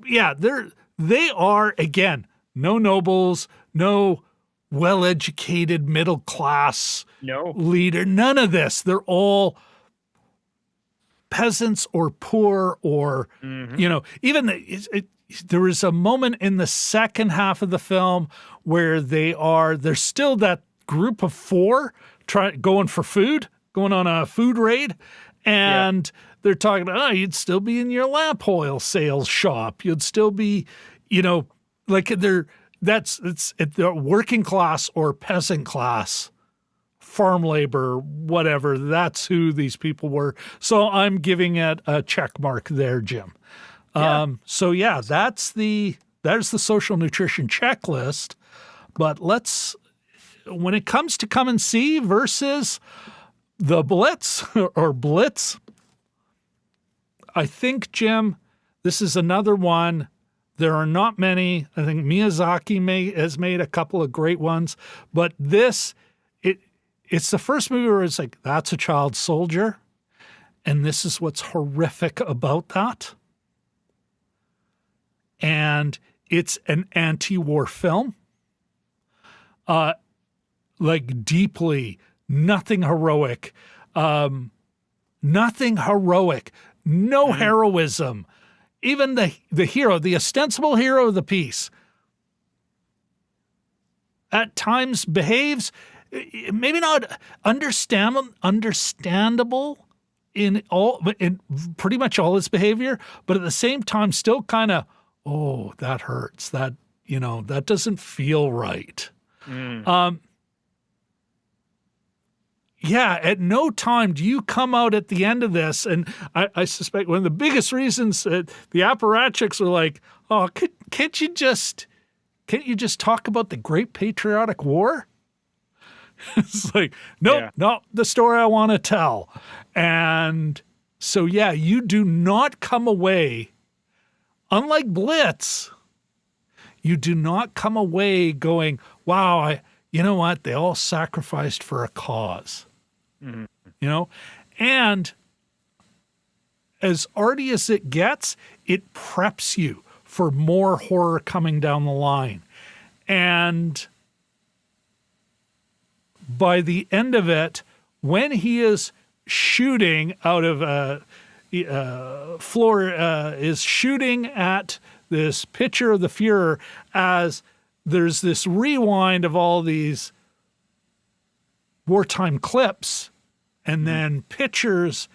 yeah, they are, again, no nobles, no well-educated middle class leader, none of this. They're all peasants or poor or, even there was a moment in the second half of the film where there's still that group of four going on a food raid. And they're talking about, you'd still be in your lamp oil sales shop. You'd still be, like it's the working class or peasant class, farm labor, whatever. That's who these people were. So I'm giving it a check mark there, Jim. There's the social nutrition checklist. But when it comes to Come and See versus the Blitz or Blitz, I think, Jim, this is another one. There are not many. I think Miyazaki has made a couple of great ones, but it's the first movie where it's like, that's a child soldier, and this is what's horrific about that. and it's an anti-war film. Like deeply, nothing heroic, no heroism. Even the hero, the ostensible hero of the piece, at times behaves maybe not understandable in pretty much all his behavior, but at the same time still kind of, oh, that hurts. That, that doesn't feel right. Yeah, at no time do you come out at the end of this, and I suspect one of the biggest reasons the apparatchiks are like, oh, can't you just talk about the Great Patriotic War? It's like, nope, not the story I want to tell. And so, yeah, you do not come away, unlike Blitz, you do not come away going, wow, you know what? They all sacrificed for a cause. And as arty as it gets, it preps you for more horror coming down the line. And by the end of it, when he is shooting out of Floor is shooting at this picture of the Fuhrer, as there's this rewind of all these wartime clips and then pictures,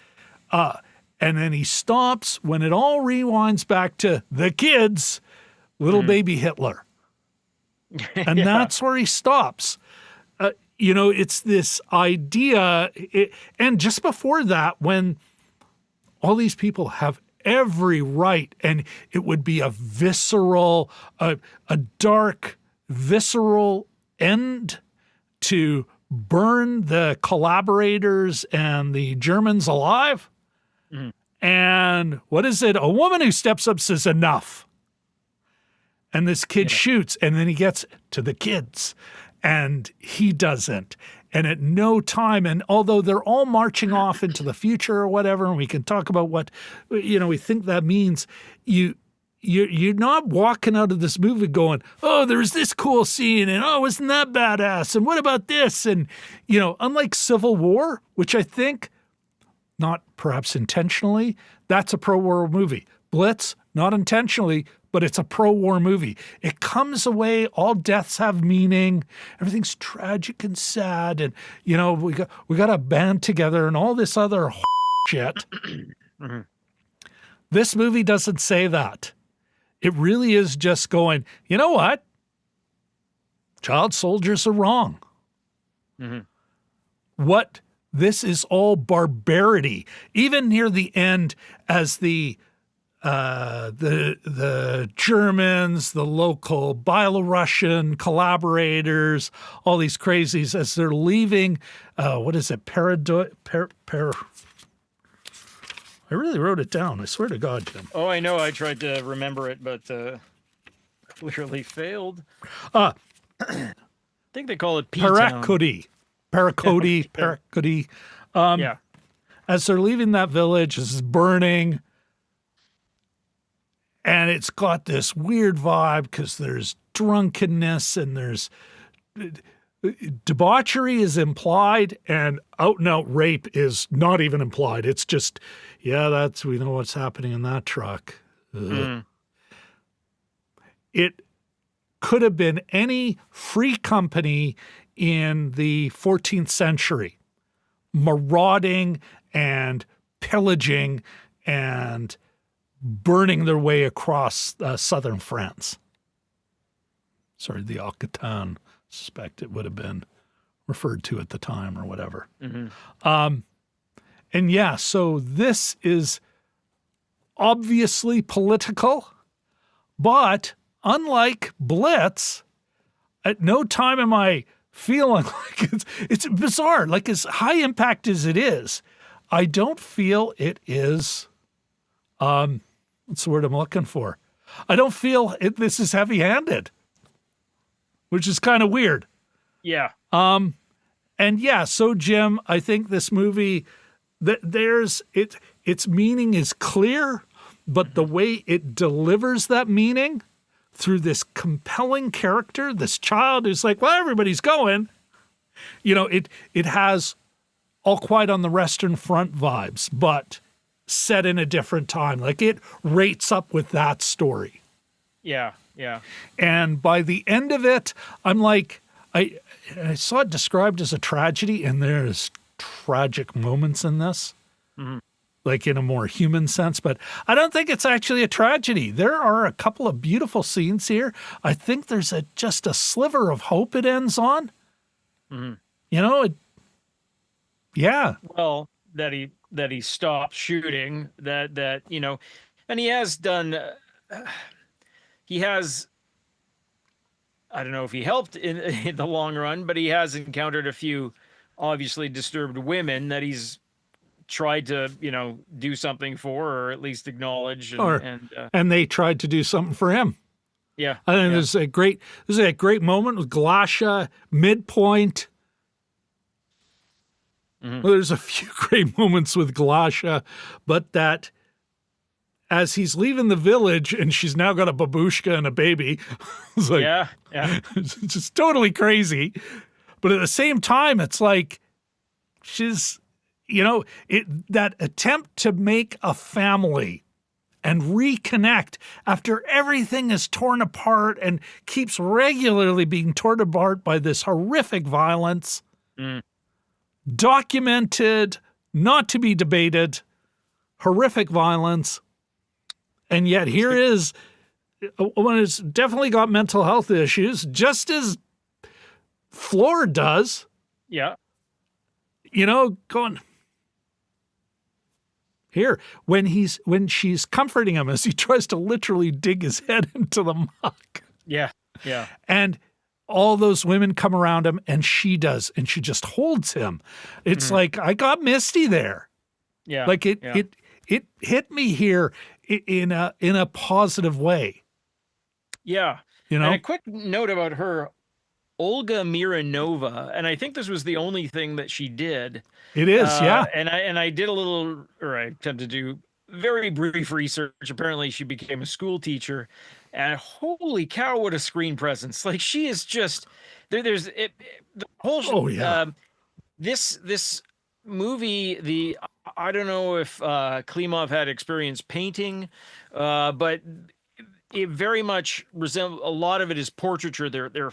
and then he stops when it all rewinds back to the kids, little baby Hitler. And that's where he stops. It's this idea, and just before that, when all these people have every right, and it would be a visceral, a dark, visceral end to burn the collaborators and the Germans alive. And what is it? A woman who steps up says enough. And this kid shoots, and then he gets to the kids, and he doesn't. And at no time, and although they're all marching off into the future or whatever, and we can talk about what, we think that means, you're not walking out of this movie going, oh, there's this cool scene, and oh, isn't that badass? And what about this? And, unlike Civil War, which I think, not perhaps intentionally, that's a pro-war movie. Blitz, not intentionally, but it's a pro-war movie. It comes away, all deaths have meaning, everything's tragic and sad, and we got a band together and all this other shit. This movie doesn't say that. It really is just going, you know what? Child soldiers are wrong. What this is all barbarity. Even near the end, as the Germans, the local Belarusian collaborators, all these crazies, as they're leaving, what is it? I really wrote it down. I swear to God, Jim. Oh, I know. I tried to remember it, but clearly failed. I think they call it P-Town. Parakoti. As they're leaving that village, it's burning. And it's got this weird vibe because there's drunkenness and there's debauchery is implied, and out and out rape is not even implied. It's just, we know what's happening in that truck. It could have been any free company in the 14th century, marauding and pillaging and burning their way across southern France. Sorry, the Occitan, suspect it would have been referred to at the time or whatever. So this is obviously political, but unlike Blitz, at no time am I feeling like it's bizarre. Like, as high impact as it is, I don't feel it is, what's the word I'm looking for? I don't feel this is heavy-handed, which is kind of weird. Yeah. So Jim, I think this movie, its meaning is clear, but the way it delivers that meaning through this compelling character, this child who's like, well, everybody's going, it has All Quiet on the Western Front vibes, but set in a different time. Like, it rates up with that story. Yeah. And by the end of it, I'm like, I saw it described as a tragedy, and there's tragic moments in this. Mm-hmm. Like in a more human sense, but I don't think it's actually a tragedy. There are a couple of beautiful scenes here. I think there's just a sliver of hope it ends on. Mm-hmm. Yeah. Well, that he stopped shooting, that and he has done. He has. I don't know if he helped in the long run, but he has encountered a few obviously disturbed women that he's tried to do something for, or at least acknowledge, and they tried to do something for him. Yeah, I think this is a great moment with Glasha midpoint. Mm-hmm. Well, there's a few great moments with Glasha, but that as he's leaving the village and she's now got a babushka and a baby, it's like, yeah, it's just totally crazy. But at the same time, it's like she's. That attempt to make a family and reconnect after everything is torn apart and keeps regularly being torn apart by this horrific violence, documented, not to be debated, horrific violence. And yet here is a woman who's definitely got mental health issues, just as Floor does. Yeah. Going... Here, when she's comforting him as he tries to literally dig his head into the muck. Yeah. And all those women come around him, and she does, and she just holds him. It's like, I got misty there. Yeah. Like it hit me here in a positive way. Yeah. And a quick note about her, Olga Mironova, and I think this was the only thing that she did. It is, yeah. And I did I attempted to do very brief research. Apparently, she became a school teacher, and holy cow, what a screen presence! Like, she is just there's the whole. Oh yeah. This movie, I don't know if Klimov had experience painting, but it very much resembles. A lot of it is portraiture. They're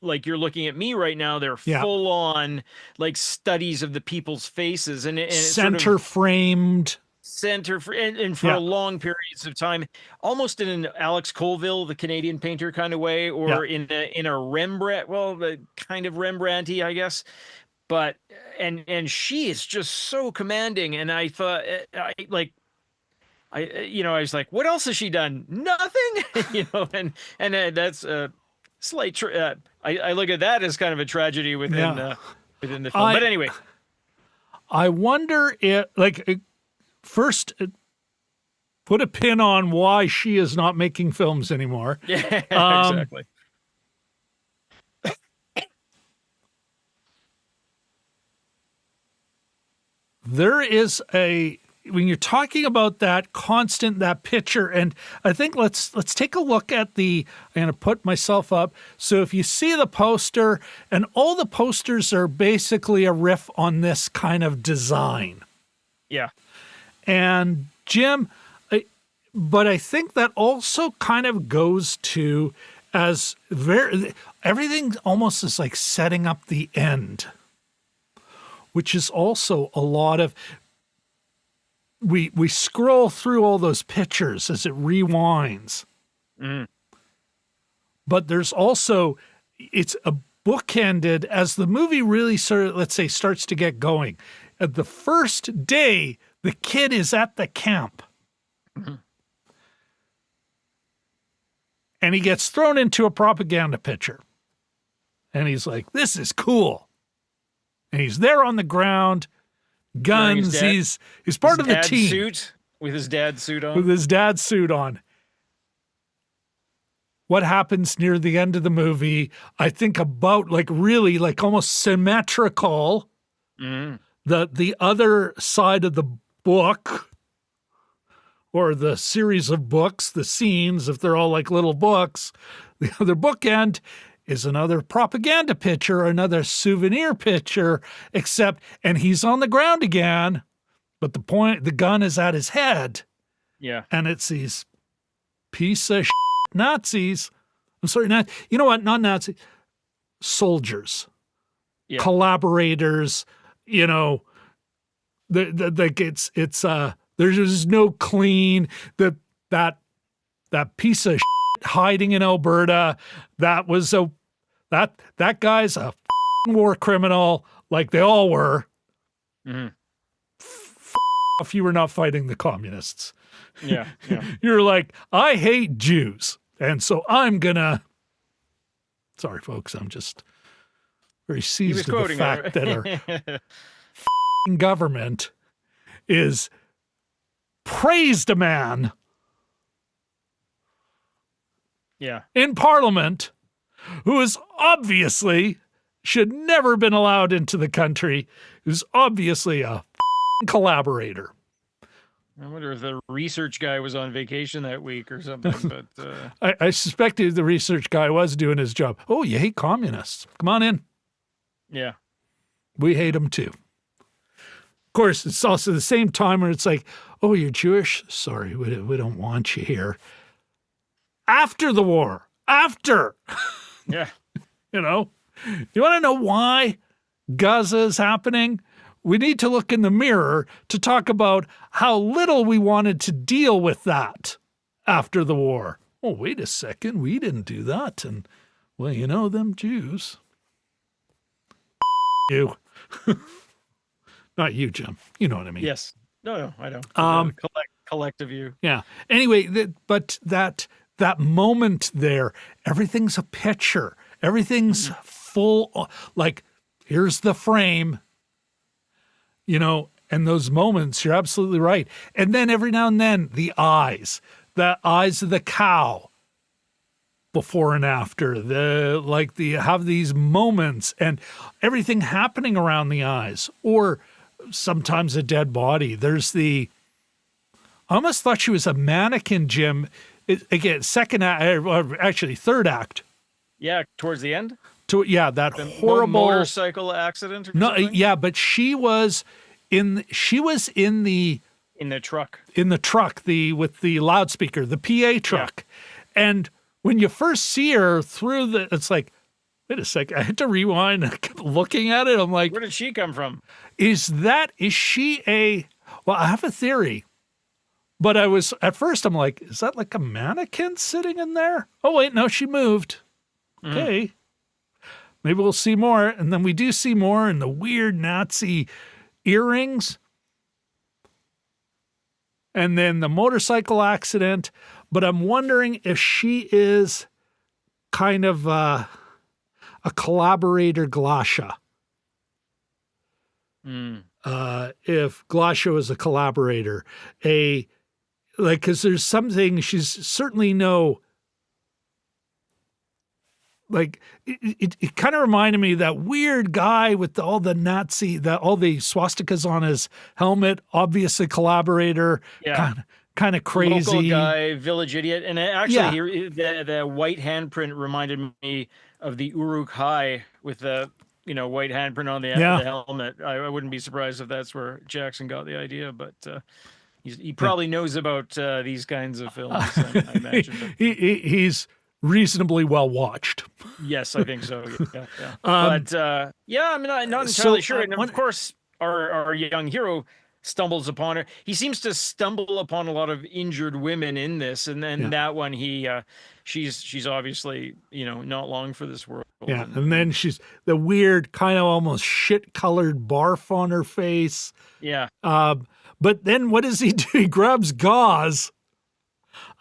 like, you're looking at me right now, they're full on like studies of the people's faces, and center framed, and for long periods of time, almost in an Alex Colville, the Canadian painter kind of way, or in a Rembrandt, the kind of Rembrandt-y, I guess. But and she is just so commanding, and I thought I was like, what else has she done? Nothing, and that's slight. I look at that as kind of a tragedy within the film. But anyway, I wonder if, first, put a pin on why she is not making films anymore. Yeah, exactly. There is when you're talking about that picture, and I think let's take a look at I'm going to put myself up. So if you see the poster, and all the posters are basically a riff on this kind of design. Yeah. And Jim, but I think that also kind of goes to everything almost is like setting up the end, which is also a lot of, we scroll through all those pictures as it rewinds. But there's also, it's a bookended as the movie really sort of, let's say, starts to get going. The first day, the kid is at the camp. And he gets thrown into a propaganda picture. And he's like, this is cool. And he's there on the ground, guns. He's part of the team. With his dad's suit on. With his dad's suit on. What happens near the end of the movie, I think about really almost symmetrical. The other side of the book, or the series of books, the scenes, if they're all like little books, the other bookend is another propaganda picture, another souvenir picture, and he's on the ground again, but the gun is at his head. Yeah. And it's these piece of Nazis. I'm sorry, you know what? Not Nazis, soldiers, collaborators, there's no clean, that piece of hiding in Alberta, that guy's a war criminal, like they all were. Mm-hmm. If you were not fighting the communists. Yeah. You're like, I hate Jews, and so I'm gonna. Sorry, folks, I'm just very seized of the fact that our government is praised a man in Parliament who is obviously should never have been allowed into the country, who's obviously a collaborator. I wonder if the research guy was on vacation that week or something. But I suspected the research guy was doing his job. Oh, you hate communists? Come on in. Yeah. We hate them too. Of course, it's also the same time where it's like, oh, you're Jewish? Sorry, we don't want you here. After the war. After. Yeah. You want to know why Gaza is happening? We need to look in the mirror to talk about how little we wanted to deal with that after the war. Oh, wait a second. We didn't do that. And, well, them Jews. You. Not you, Jim. You know what I mean. Yes. No, I don't. Collective you. Yeah. Anyway, but that moment there, everything's a picture. Everything's full, like, here's the frame. And those moments, you're absolutely right. And then every now and then, the eyes of the cow before and after, have these moments and everything happening around the eyes, or sometimes a dead body. There's I almost thought she was a mannequin, Jim. Again, second act, or actually third act. Yeah, towards the end. That horrible motorcycle accident. Or something? Yeah, but she was in the truck. In the truck, with the loudspeaker, the PA truck. Yeah. And when you first see her through it's like, wait a sec, I had to rewind. I kept looking at it. I'm like, where did she come from? Is she well, I have a theory. But at first I'm like, is that like a mannequin sitting in there? Oh, wait, no, she moved. Okay. Maybe we'll see more. And then we do see more in the weird Nazi earrings. And then the motorcycle accident. But I'm wondering if she is kind of a collaborator Glasha. If Glasha was a collaborator. Because there's something she's certainly it kind of reminded me of that weird guy with all the swastikas on his helmet, obviously collaborator, kind of crazy. Local guy, village idiot. And actually, the white handprint reminded me of the Uruk-hai with the white handprint on the helmet. I wouldn't be surprised if that's where Jackson got the idea, but he probably knows about these kinds of films, I imagine. He's reasonably well watched. Yes, I think so. Yeah. But I'm not entirely sure. And of course, our young hero stumbles upon her. He seems to stumble upon a lot of injured women in this, and then that one she's obviously not long for this world. Yeah, and then she's the weird kind of almost shit-colored barf on her face. Yeah. But then what does he do? He grabs gauze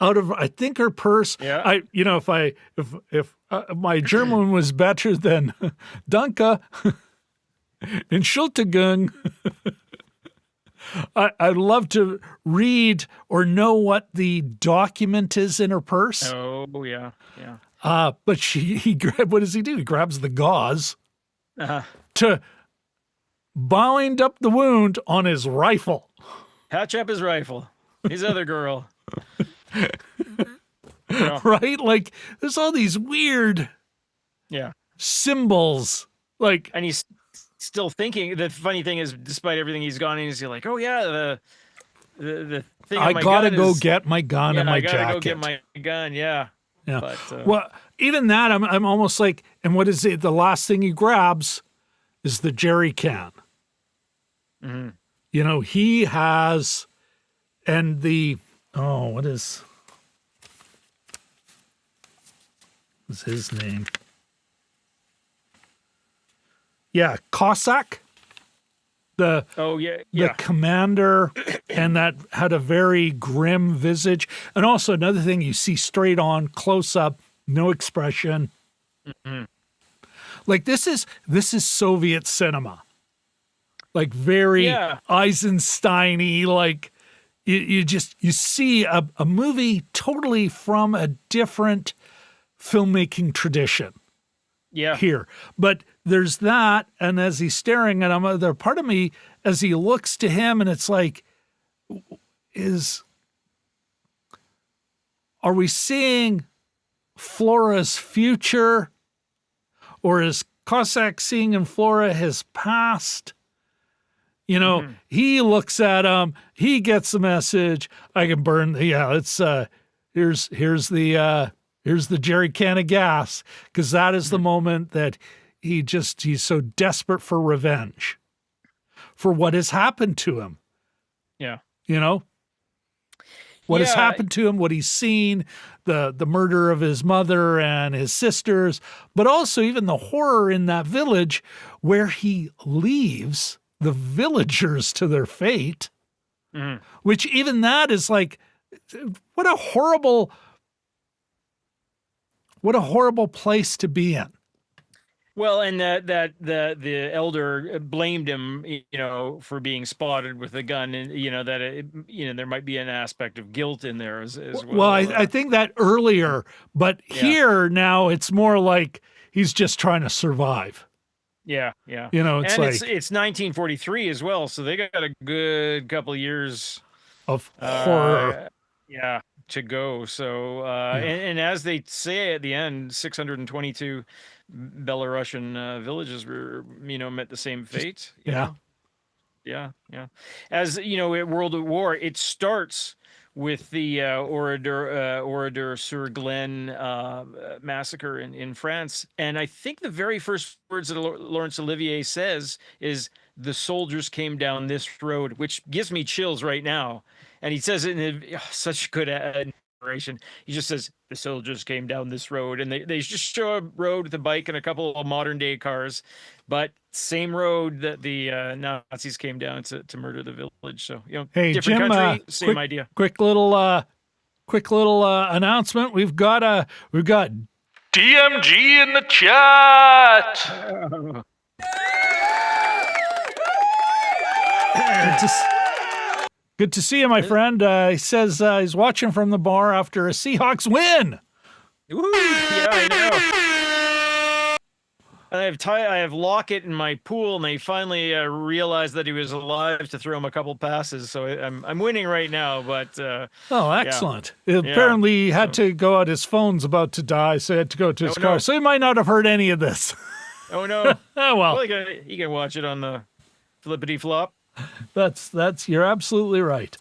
out of, I think, her purse. Yeah. If my German was better than Danke and Schultegung, I'd love to read or know what the document is in her purse. Oh, yeah. But what does he do? He grabs the gauze to bind up the wound on his rifle. Patch up his rifle. his other girl. Yeah. Right? Like, there's all these weird Yeah. symbols. Like, And he's still thinking. The funny thing is, despite everything he's gone in, he's like, "Oh yeah, the thing. I on my gotta gun go is, get my gun and my I gotta jacket. go get my gun." Yeah. Yeah. But Well, even that, I'm almost like, and what is it? The last thing he grabs is the jerry can. mhm. You know, he has, and what is his name? Yeah, Cossack. The commander, and that had a very grim visage. And also another thing, you see straight on, close up, no expression. Mm-hmm. Like this is Soviet cinema. Like very Eisenstein-y, like you see a movie totally from a different filmmaking tradition. Yeah. Here. But there's that, and as he's staring at him, there part of me as he looks to him, and it's like, are we seeing Flora's future, or is Cossack seeing in Flora his past? You know, he looks at him, he gets the message. I can burn. Yeah, it's here's the jerry can of gas, because that is the moment that he's so desperate for revenge for what has happened to him. Yeah. You know, what has happened to him, what he's seen, the murder of his mother and his sisters, but also even the horror in that village where he leaves the villagers to their fate, which even that is like, what a horrible place to be in. Well, and the elder blamed him, for being spotted with a gun, and that there might be an aspect of guilt in there as well. Well, I think that earlier, but here now it's more like he's just trying to survive. Yeah, yeah. It's and like it's 1943 as well, so they got a good couple of years of horror. To go. So, and as they say at the end, 622 Belarusian villages were, met the same fate. Yeah. As at World at War, it starts with the Oradour-sur-Glane massacre in France. And I think the very first words that Laurence Olivier says is, "The soldiers came down this road," which gives me chills right now. And he says it in such good narration. He just says, "The soldiers came down this road," and they just show a road with a bike and a couple of modern day cars, but same road that the Nazis came down to murder the village. So hey, different Jim, country, same idea. Quick little announcement. We've got DMG in the chat. Good to see you, my friend. He says he's watching from the bar after a Seahawks win. Woo, yeah, I know. And I have Lockett in my pool, and they finally realized that he was alive to throw him a couple passes. So I'm winning right now. But excellent! Apparently, he had to go out. His phone's about to die, so he had to go to his car. So he might not have heard any of this. Oh no! Oh well. You can watch it on the flippity flop. That's you're absolutely right.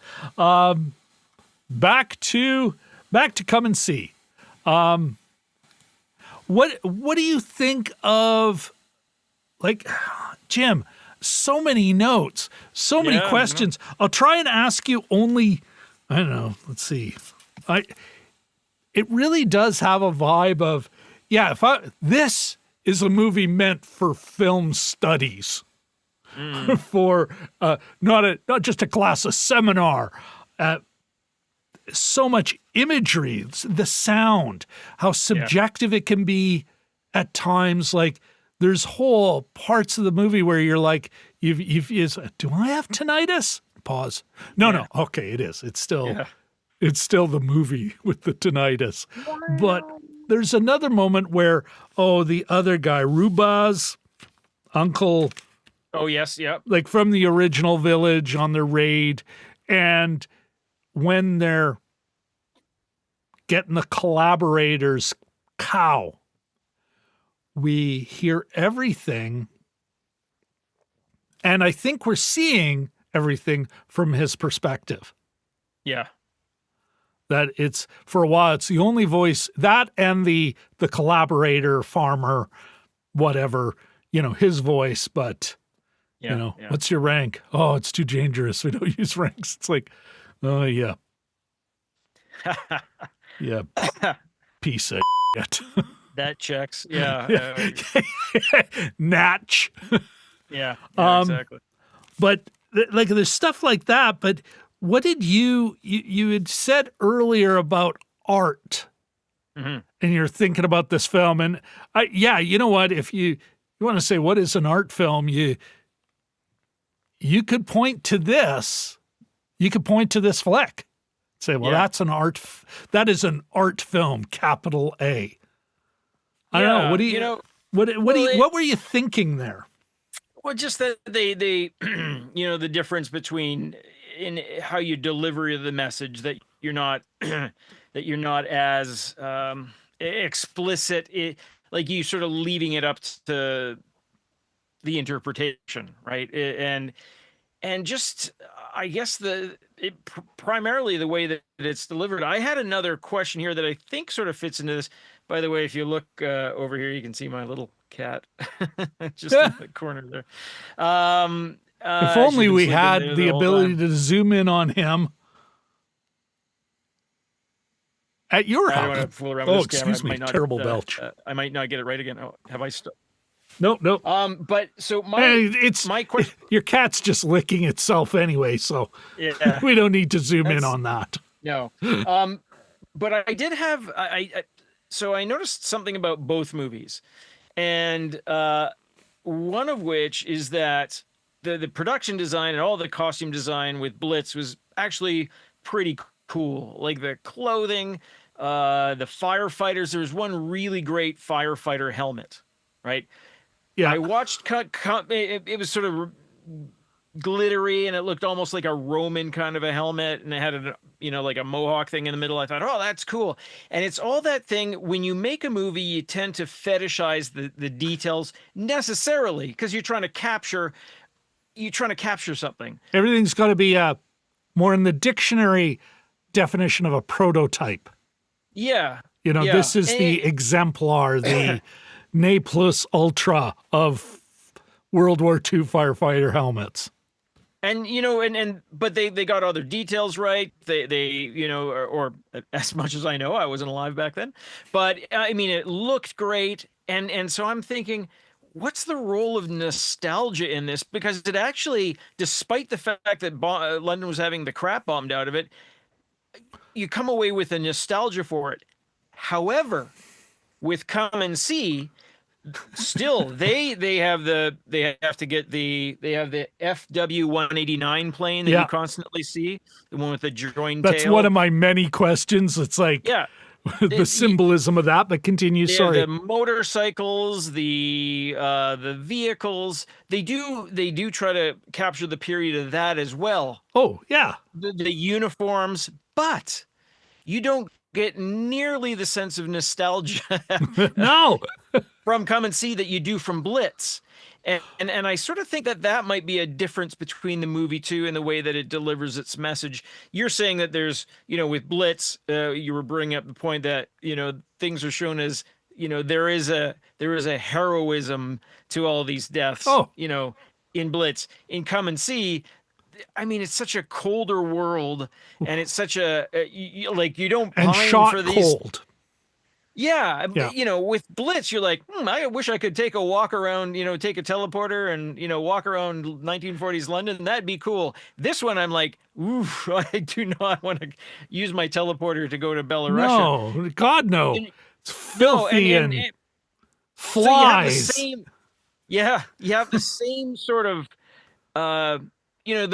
Back to Come and See. What do you think of, like, Jim? So many notes, so many questions. I'll try and ask you only. I don't know. Let's see. It really does have a vibe of, this is a movie meant for film studies. For not just a class, a seminar. So much imagery, the sound, how subjective it can be at times. Like there's whole parts of the movie where you're like, do I have tinnitus? Pause. No. Okay, it is. It's still the movie with the tinnitus. But there's another moment where, the other guy, Rubaz, Uncle. Oh, yes, yeah. Like from the original village on their raid. And when they're getting the collaborator's cow, we hear everything. And I think we're seeing everything from his perspective. Yeah. That it's, for a while, it's the only voice, that and the collaborator, farmer, whatever, his voice, but, what's your rank? Oh, it's too dangerous. We don't use ranks. It's like, oh, yeah. Yeah. Piece of shit. That checks. Yeah. Natch. Yeah, exactly. But like there's stuff like that. But what did you had said earlier about art, and you're thinking about this film, and you know what? If you want to say what is an art film, you could point to this. You could point to this flick. Say, well, that's an art. That is an art film, capital A. I don't know. What do you? What were you thinking there? Well, just that they the difference between in how you deliver the message, that you're not as explicit, like you sort of leaving it up to the interpretation, right? And just, I guess primarily the way that it's delivered. I had another question here that I think sort of fits into this. By the way, if you look over here, you can see my little cat just in the corner there. If only we had the ability to zoom in on him at your house. I don't want to fool around with this excuse camera. me, terrible belch. I might not get it right again. Oh, have I? Nope. But so my question. Your cat's just licking itself anyway, so we don't need to zoom in on that. No. But I did have so I noticed something about both movies, and one of which is that the production design and all the costume design with Blitz was actually pretty cool. Like the clothing, the firefighters. There was one really great firefighter helmet, right? Yeah. I watched it was sort of glittery, and it looked almost like a Roman kind of a helmet, and it had like a mohawk thing in the middle. I thought, oh, that's cool. And it's all that thing. When you make a movie, you tend to fetishize the details necessarily, because you're trying to capture something. Everything's got to be more in the dictionary definition of a prototype. Yeah. This is the exemplar, the ne plus ultra of World War II firefighter helmets. And but they got other details right. They or as much as I know, I wasn't alive back then, but I mean, it looked great. And so I'm thinking, what's the role of nostalgia in this? Because it actually, despite the fact that London was having the crap bombed out of it, you come away with a nostalgia for it. However, with Come and See, still they have the FW-189 plane that you constantly see, the one with the joined tail. That's one of my many questions. It's like the symbolism of that, but continue. Sorry. The motorcycles, the vehicles, they do try to capture the period of that as well. Oh yeah, the uniforms, but you don't get nearly the sense of nostalgia no from Come and See that you do from Blitz. And I sort of think that might be a difference between the movie too, and the way that it delivers its message. You're saying that there's, with Blitz, you were bringing up the point that, things are shown as, there is a heroism to all these deaths, in Blitz. In Come and See, I mean, it's such a colder world, and it's such you don't pine shot for these. Cold. Yeah. With Blitz, you're like, I wish I could take a walk around, take a teleporter and, walk around 1940s London. That'd be cool. This one, I'm like, oof, I do not want to use my teleporter to go to Belarus. No, God, no. It's filthy and flies. So you have the same sort of, the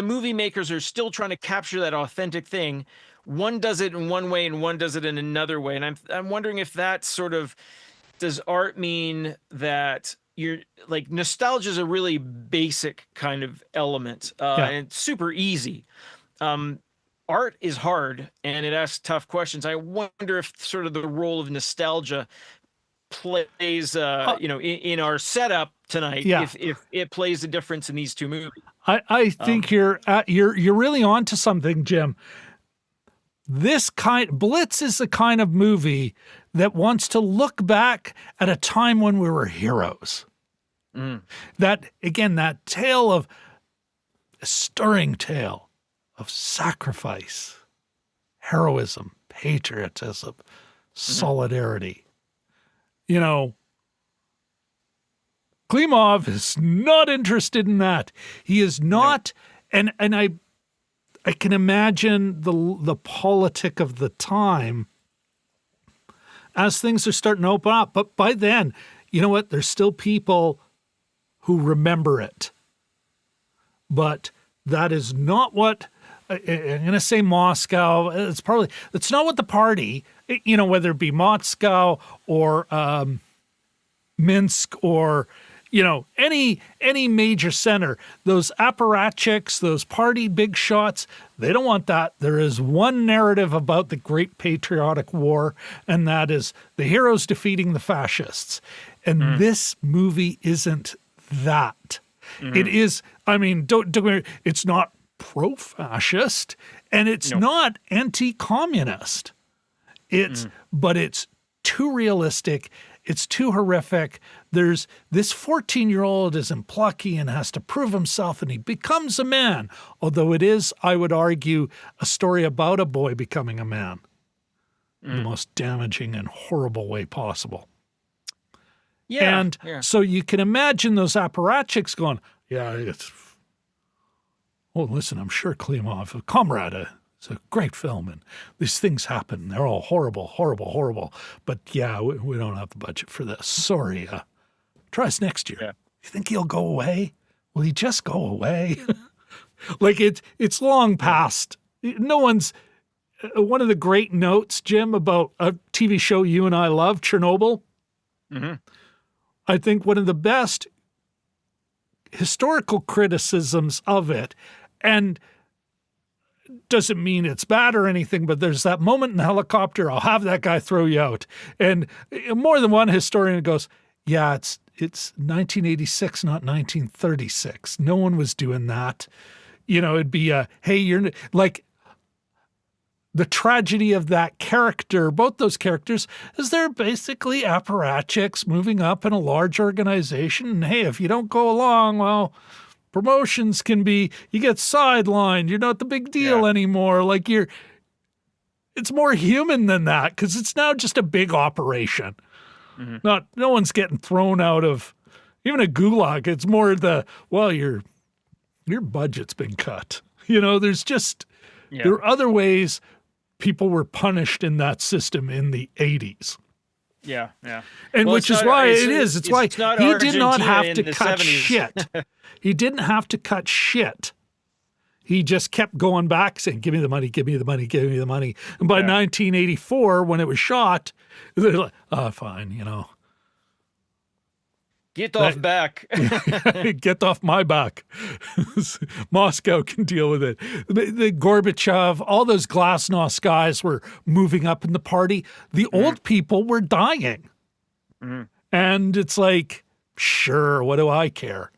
movie makers are still trying to capture that authentic thing. One does it in one way and one does it in another way. And I'm wondering if that sort of, does art mean that you're like, nostalgia is a really basic kind of element, and it's super easy. art is hard and it asks tough questions. I wonder if sort of the role of nostalgia plays, in our setup tonight, Yeah. if it plays a difference in these two movies. I think you're really onto something, Jim. Blitz is the kind of movie that wants to look back at a time when we were heroes. That, again, that a stirring tale of sacrifice, heroism, patriotism, solidarity. You know, Klimov is not interested in that. He is not, and I can imagine the politic of the time as things are starting to open up. But by then, you know what? There's still people who remember it. But that is not what, I'm going to say Moscow. It's not what the party, whether it be Moscow or Minsk or, any major center, those apparatchiks, those party big shots, they don't want that. There is one narrative about the Great Patriotic War, and that is the heroes defeating the fascists. And this movie isn't that. It is, it's not pro-fascist and it's not anti-communist. But it's too realistic. It's too horrific. There's this 14-year-old isn't plucky and has to prove himself, and he becomes a man. Although it is, I would argue, a story about a boy becoming a man in the most damaging and horrible way possible. Yeah. And so you can imagine those apparatchiks going, listen, I'm sure Klimov, Comrade, it's a great film, and these things happen. They're all horrible, horrible, horrible. But we don't have the budget for this. Sorry. Try us next year. Yeah. You think he'll go away? Will he just go away? Like it's long past. No one's. One of the great notes, Jim, about a TV show you and I love, Chernobyl. I think one of the best historical criticisms of it, and doesn't mean it's bad or anything, but there's that moment in the helicopter, I'll have that guy throw you out. And more than one historian goes, it's 1986, not 1936. No one was doing that. It'd be hey, you're like, the tragedy of that character, both those characters, is they're basically apparatchiks moving up in a large organization. And hey, if you don't go along, well, promotions can be, you get sidelined. You're not the big deal anymore. Like it's more human than that because it's now just a big operation. No one's getting thrown out of even a gulag. It's more your budget's been cut. There's just, there are other ways people were punished in that system in the 80s. Yeah. And which is why it's why he did not have to cut 70s. shit. He didn't have to cut shit. He just kept going back saying, give me the money, give me the money, give me the money. And by 1984, when it was shot, they're like, fine, Get off back. Get off my back. Moscow can deal with it. The Gorbachev, all those glasnost guys were moving up in the party. The old people were dying. And it's like, sure, what do I care?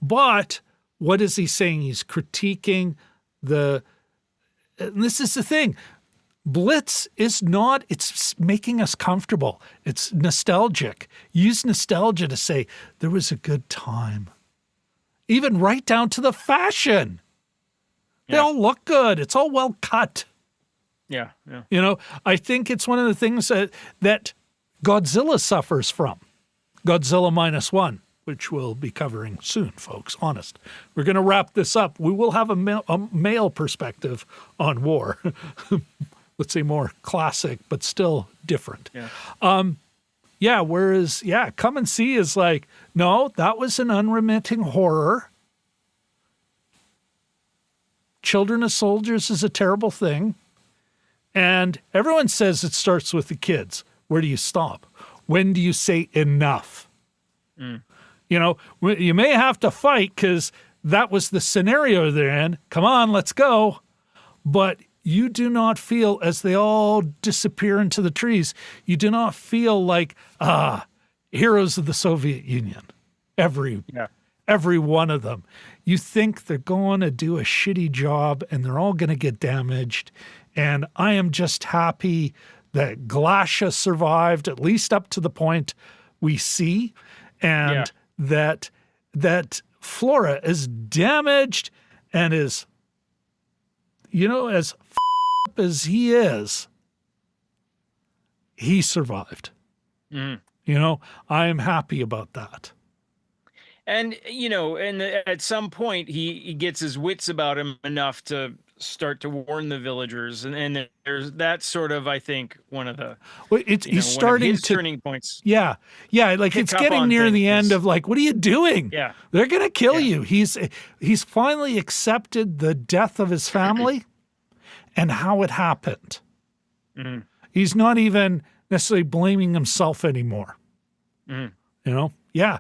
But what is he saying? He's critiquing and this is the thing. Blitz is not, it's making us comfortable. It's nostalgic. Use nostalgia to say there was a good time. Even right down to the fashion. They all look good. It's all well cut. Yeah. I think it's one of the things that Godzilla suffers from. Godzilla -1, which we'll be covering soon, folks. Honest. We're going to wrap this up. We will have a male perspective on war. Let's say more classic, but still different. Whereas, Come and See is like, no, that was an unremitting horror. Children as soldiers is a terrible thing. And everyone says it starts with the kids. Where do you stop? When do you say enough? You may have to fight because that was the scenario they're in. Come on, let's go. but you do not feel, as they all disappear into the trees, you do not feel like, heroes of the Soviet Union. Every one of them. You think they're going to do a shitty job and they're all going to get damaged. And I am just happy that Glacia survived, at least up to the point we see, and that Flora is damaged and is, as up as he is, he survived. I am happy about that. And, at some point he gets his wits about him enough to start to warn the villagers. And there's that's sort of, I think, one of the, he's starting to turning points. Yeah. Like it's getting near the end of like, what are you doing? Yeah. They're going to kill you. He's finally accepted the death of his family and how it happened. Mm-hmm. He's not even necessarily blaming himself anymore. Mm-hmm. Yeah.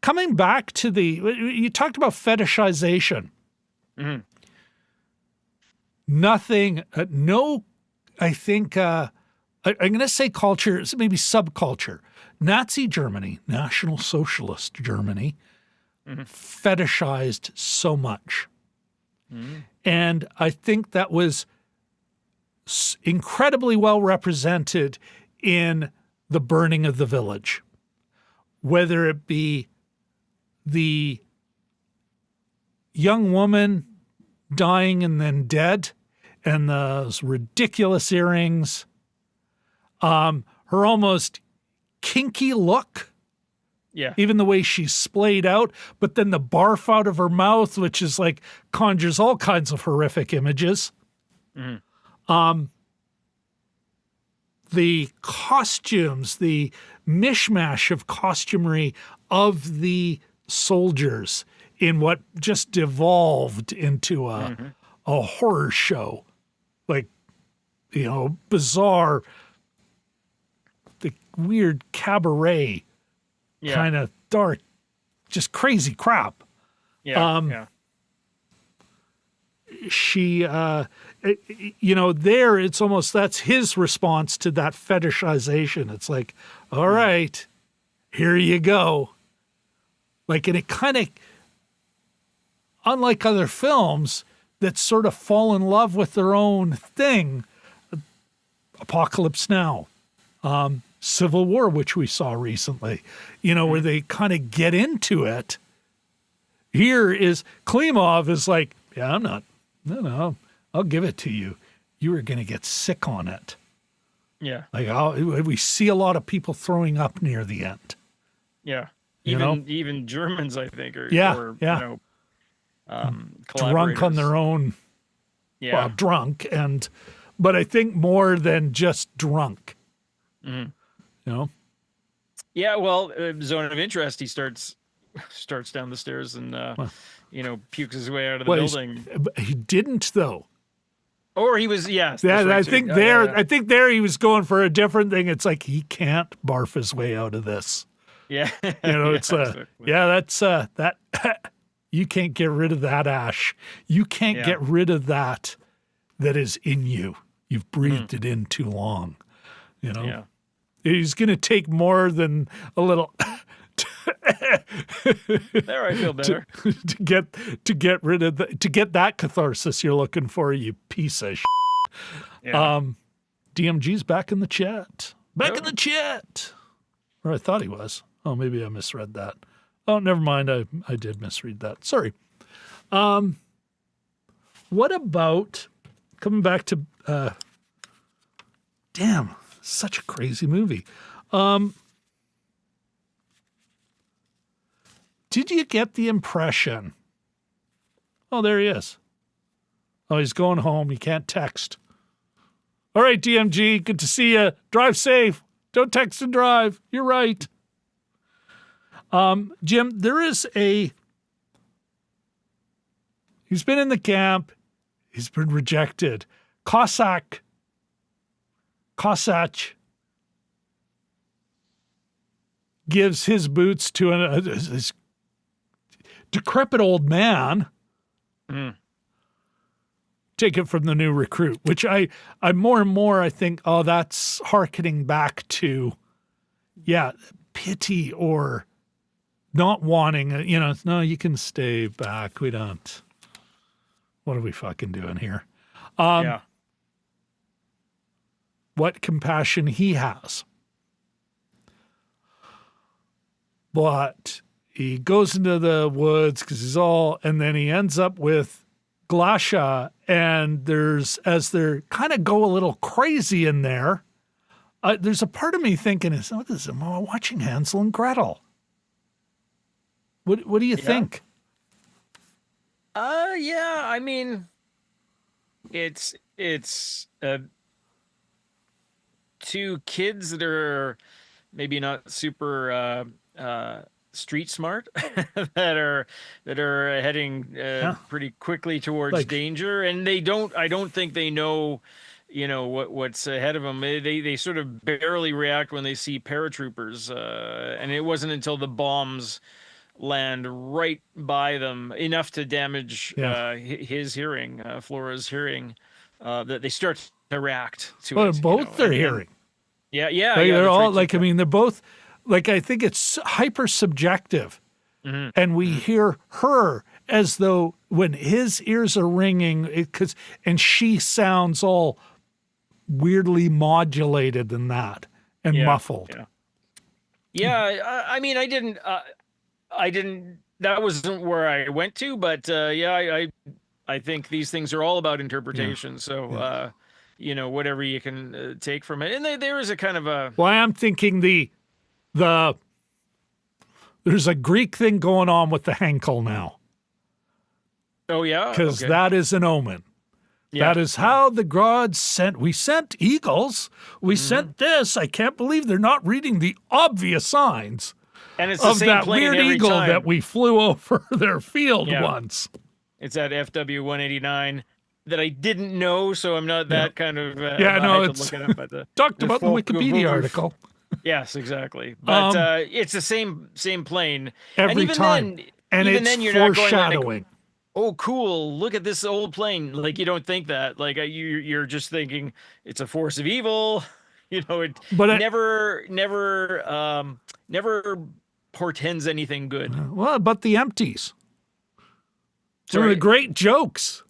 Coming back to you talked about fetishization. Mm-hmm. Nothing, I think, I'm going to say culture, maybe subculture. Nazi Germany, National Socialist Germany, fetishized so much. And I think that was incredibly well represented in the burning of the village, whether it be the young woman dying and then dead, and those ridiculous earrings, her almost kinky look, even the way she's splayed out, but then the barf out of her mouth, which is like conjures all kinds of horrific images. The costumes, the mishmash of costumery of the soldiers in what just devolved into a horror show, like, bizarre, the weird cabaret kind of dark, just crazy crap. She, there it's almost, that's his response to that fetishization. It's like, all right, here you go. Like, and it kind of, unlike other films that sort of fall in love with their own thing, Apocalypse Now, Civil War, which we saw recently, where they kind of get into it. Here is, Klimov is like, I'm not, no, I'll give it to you. You are going to get sick on it. Yeah. Like, we see a lot of people throwing up near the end. Yeah. Even Germans, I think, or drunk on their own. Yeah. Well, drunk, but I think more than just drunk. Yeah. Well, Zone of Interest, he starts down the stairs and pukes his way out of the building. He didn't, though. Or he was, I think I think there he was going for a different thing. It's like he can't barf his way out of this. Yeah. It's that's that you can't get rid of that ash. You can't get rid of that is in you. You've breathed it in too long. He's going to take more than a little there, I feel better. to get rid of to get that catharsis you're looking for, you piece of shit. DMG's back in the chat. In the chat. Or I thought he was. Oh, maybe I misread that. Oh, never mind. I did misread that. Sorry. What about coming back to damn, such a crazy movie. Did you get the impression? Oh, there he is. Oh, he's going home. He can't text. All right, DMG, good to see you. Drive safe. Don't text and drive. You're right. Jim, there is he's been in the camp. He's been rejected. Cossack gives his boots to this decrepit old man take it from the new recruit, which I more and more I think, oh, that's hearkening back to, pity or not wanting, no, you can stay back. We don't. What are we fucking doing here? What compassion he has. But he goes into the woods and then he ends up with Glasha, and as they're kind of go a little crazy in there, there's a part of me thinking, am I watching Hansel and Gretel? What do you think? I mean, it's two kids that are maybe not super street smart that are heading pretty quickly towards danger, and I don't think they know what's ahead of them. They sort of barely react when they see paratroopers, and it wasn't until the bombs land right by them enough to damage his hearing, Flora's hearing, that they start to react to it. Both their hearing. They're all like, I mean, they're both like, I think it's hyper subjective, and we hear her as though when his ears are ringing, and she sounds all weirdly modulated in that and muffled. I mean, I didn't. That wasn't where I went to, but I think these things are all about interpretation. So, whatever you can take from it, and there is a kind of a. Well, I'm thinking there's a Greek thing going on with the Henkel now. Oh yeah, because that is an omen. Yeah, that is how the gods sent. We sent eagles. We sent this. I can't believe they're not reading the obvious signs. And it's the same that plane weird every eagle time. that we flew over their field once. It's that FW-189 that I didn't know, so I'm not that kind of. It's look it up at talked about in the Wikipedia article. Yes, exactly. But it's the same plane every and even time, then, and even it's then you're not going foreshadowing. Like, oh, cool! Look at this old plane. Like you don't think that. Like you're just thinking it's a force of evil. It never portends anything good. Well, but the empties. One of the great jokes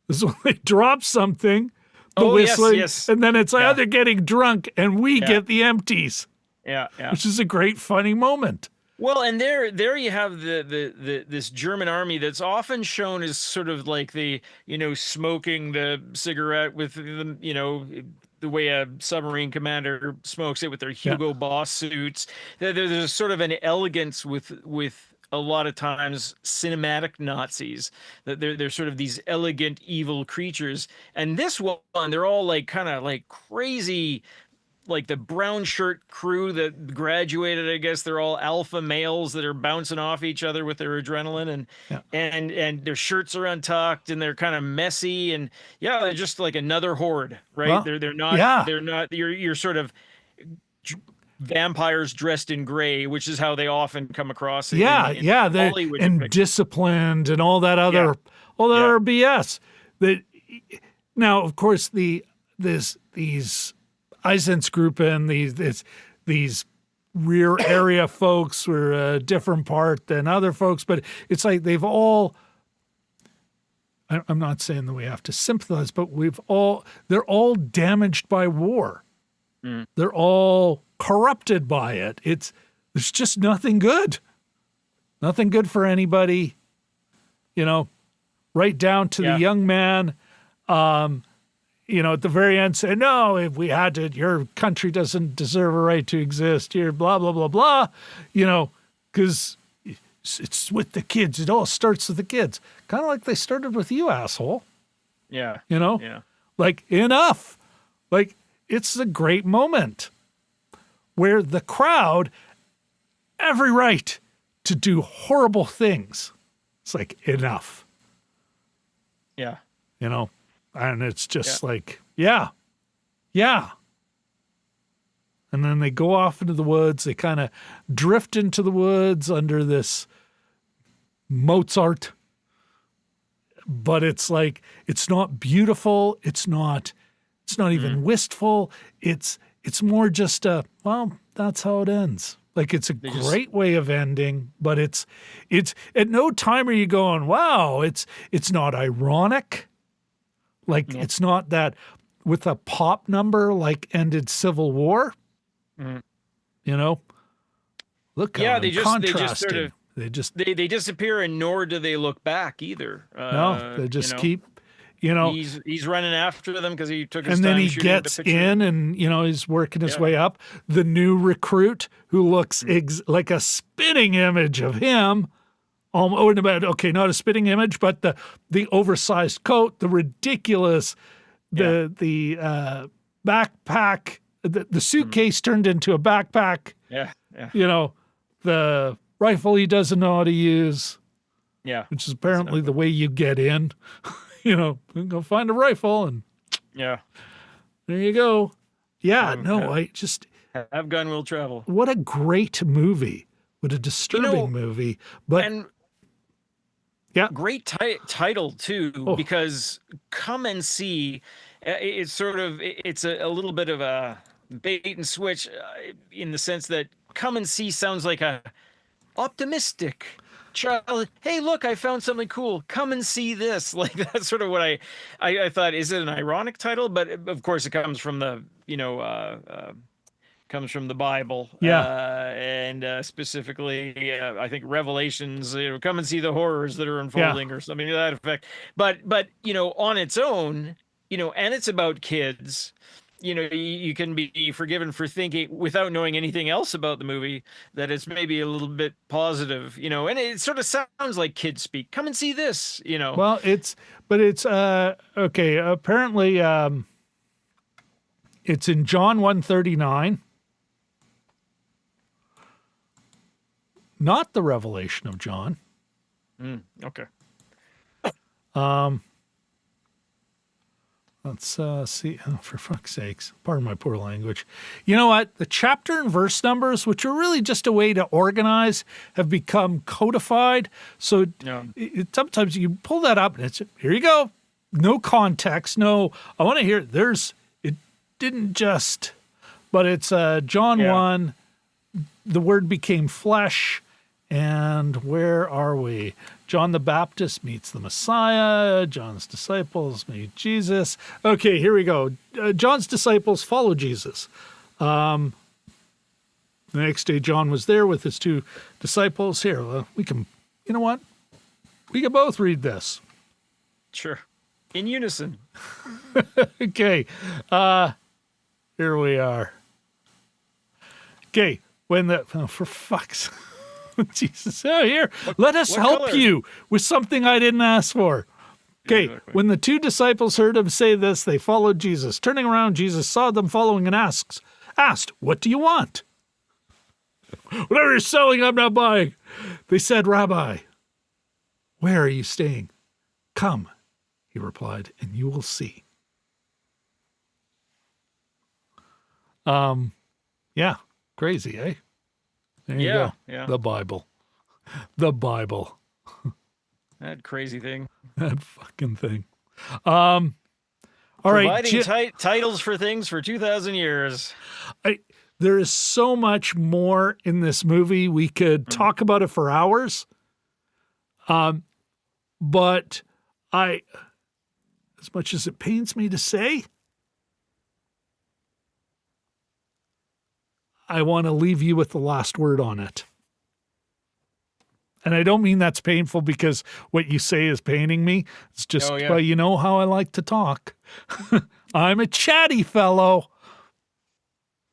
is when they drop something, the whistling, and then it's they're getting drunk, and we get the empties. Yeah. Which is a great, funny moment. Well, and there you have this German army that's often shown as sort of like the smoking the cigarette with the way a submarine commander smokes it with their Hugo Boss suits. There's sort of an elegance with a lot of times cinematic Nazis, that they're sort of these elegant evil creatures. And this one, they're all like kind of like crazy, like the brown shirt crew that graduated. I guess they're all alpha males that are bouncing off each other with their adrenaline, and their shirts are untucked and they're kind of messy, and they're just like another horde, right? Well, they're not. You're sort of vampires dressed in gray, which is how they often come across. In Hollywood and disciplined and all that other BS. That now, of course, these Einsatzgruppen, these rear area folks were a different part than other folks, but it's like they've all. I'm not saying that we have to sympathize, but they're all damaged by war. They're all corrupted by it. There's just nothing good. Nothing good for anybody, right down to the young man, at the very end say, no, if we had to, your country doesn't deserve a right to exist here, blah, blah, blah, blah, because it's with the kids. It all starts with the kids. Kind of like they started with you, asshole. Yeah. Like, enough. Like, it's a great moment where the crowd, every right to do horrible things. It's like, enough. Yeah. And it's just like, yeah. And then they go off into the woods. They kind of drift into the woods under this Mozart but it's like, it's not beautiful. It's not even wistful. It's more just well, that's how it ends. Like, it's a great way of ending, but it's at no time are you going, wow, it's not ironic. Like, it's not that with a pop number like ended Civil War. You know, look, yeah, how they just sort of they disappear, and nor do they look back either. No, they just keep. You know, he's running after them because he took his and time. then he shooting gets the picture. in, and he's working his way up. The new recruit who looks like a spitting image of him. Not a spitting image, but the oversized coat, the ridiculous, the backpack, the suitcase turned into a backpack. Yeah. The rifle he doesn't know how to use. Yeah, which is apparently the way you get in. Go find a rifle and there you go. Yeah, I just have gun will travel. What a great movie. What a disturbing movie. But great title too, because Come and See, it's a little bit of a bait and switch in the sense that Come and See sounds like a optimistic child. Hey, look, I found something cool. Come and see this. Like, that's sort of what I thought. Is it an ironic title? But of course, it comes from the Bible. And specifically, I think Revelations. Come and see the horrors that are unfolding, or something to that effect. But on its own, and it's about kids. You can be forgiven for thinking, without knowing anything else about the movie, that it's maybe a little bit positive, and it sort of sounds like kids speak. Come and see this, Well, it's okay. Apparently, it's in John 1:39, not the Revelation of John. Okay. Let's see. Oh, for fuck's sakes. Pardon my poor language. You know what? The chapter and verse numbers, which are really just a way to organize, have become codified. So sometimes you pull that up and it's, here you go. No context. No, I want to hear, it didn't just, but it's John 1, the word became flesh. And where are we? John the Baptist meets the Messiah. John's disciples meet Jesus. Okay, here we go. John's disciples follow Jesus. The next day, John was there with his two disciples. Here, we can, you know what? We can both read this. Sure. In unison. Okay. Here we are. Okay. For fuck's Jesus, here, let us help you with something I didn't ask for. Okay, when the two disciples heard him say this, they followed Jesus. Turning around, Jesus saw them following and asked, what do you want? Whatever you're selling, I'm not buying. They said, Rabbi, where are you staying? Come, he replied, and you will see. Yeah, crazy, eh? There you go. Yeah. The Bible. The Bible. That crazy thing. That fucking thing. All right. Providing titles for things for 2,000 years. There is so much more in this movie. We could talk about it for hours. But as much as it pains me to say, I want to leave you with the last word on it. And I don't mean that's painful because what you say is paining me. It's just, well, you know how I like to talk. I'm a chatty fellow.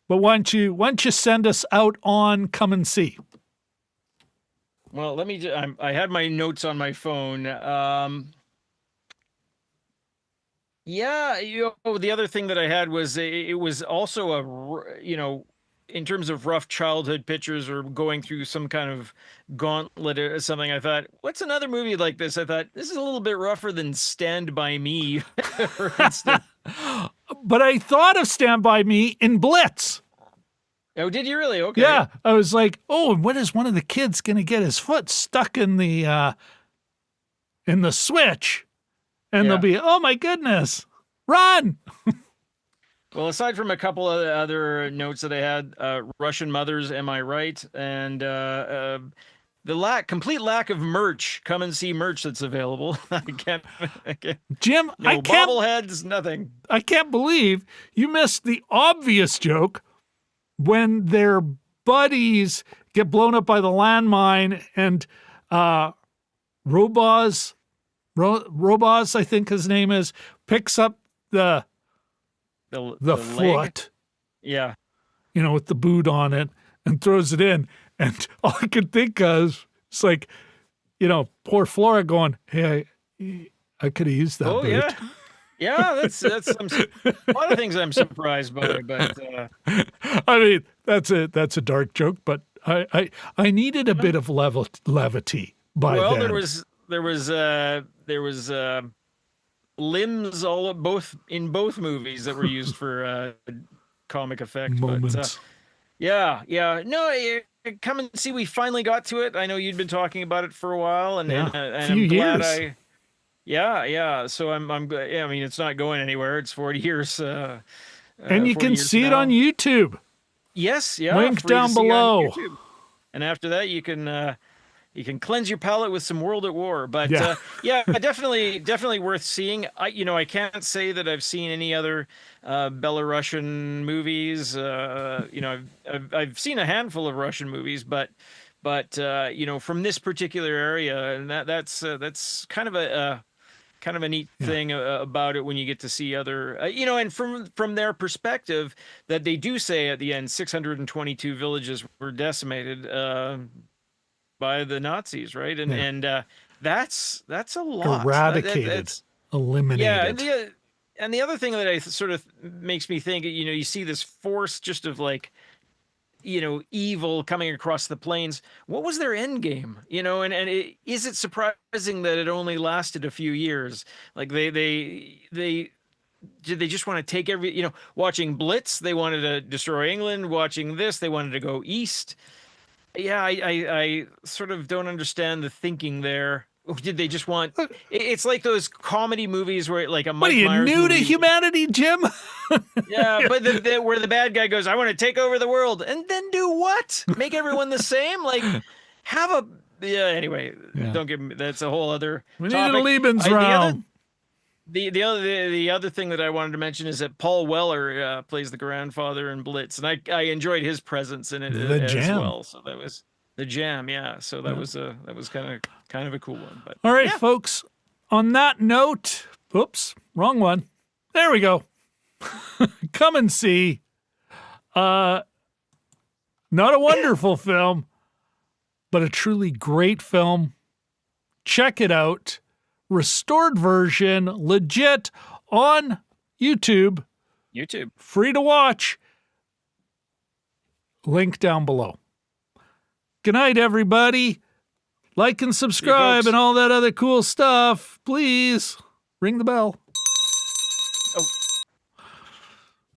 But why don't you send us out on Come and See? Well, let me. I had my notes on my phone. The other thing that I had was it was also in terms of rough childhood pictures or going through some kind of gauntlet or something, I thought, what's another movie like this? I thought, this is a little bit rougher than Stand By Me, for instance. But I thought of Stand By Me in Blitz. Oh, did you really? Okay. Yeah. I was like, and when is one of the kids going to get his foot stuck in the switch? and they'll be, oh my goodness, run. Well, aside from a couple of other notes that I had, Russian Mothers, Am I Right? And the complete lack of merch. Come and see merch that's available. I can't Jim, no I can't, bobbleheads, nothing. I can't believe you missed the obvious joke when their buddies get blown up by the landmine and Robaz, I think his name is, picks up the foot, leg? Yeah. you know, with the boot on it and throws it in. And all I could think of is like, you know, poor Flora going, hey, I could have used that boot. Yeah. Yeah, that's a lot of things I'm surprised by, but I mean, that's a dark joke, but I needed a bit of levity by then. Well, there was limbs in both movies that were used for comic effect. Moments. But yeah. No, come and see. We finally got to it. I know you'd been talking about it for a while, and I'm glad Yeah. So I'm yeah, I mean, it's not going anywhere. It's 40 years. And you can see it on YouTube. Yes. Yeah. Link down below. And after that, you can cleanse your palate with some World at War. But yeah, definitely worth seeing. I can't say that I've seen any other Belarusian movies. I've seen a handful of Russian movies, but from this particular area, and that's kind of a neat thing about it when you get to see other, and from their perspective, that they do say at the end, 622 villages were decimated by the Nazis, right? And that's a lot. Eradicated, eliminated. Yeah, and the other thing that I sort of makes me think, you see this force just of like, evil coming across the plains. What was their end game? Is it surprising that it only lasted a few years? Like did they just want to take watching Blitz, they wanted to destroy England. Watching this, they wanted to go east. Yeah, I sort of don't understand the thinking there. Did they just want? It's like those comedy movies where, like, a Mike Myers. What are you, new movie. to humanity, Jim? Yeah, but where the bad guy goes, I want to take over the world, and then do what? Make everyone the same? Like, have a Anyway, don't give me. That's a whole other. We need a Lebensraum. The other thing that I wanted to mention is that Paul Weller plays the grandfather in Blitz, and I enjoyed his presence in it as well. So that was the Jam, yeah. So that was kind of a cool one. But all right, folks. On that note, oops, wrong one. There we go. Come and see. Not a wonderful film, but a truly great film. Check it out. Restored version, legit, on YouTube. Free to watch. Link down below. Good night, everybody. Like and subscribe and all that other cool stuff. Please ring the bell. Oh.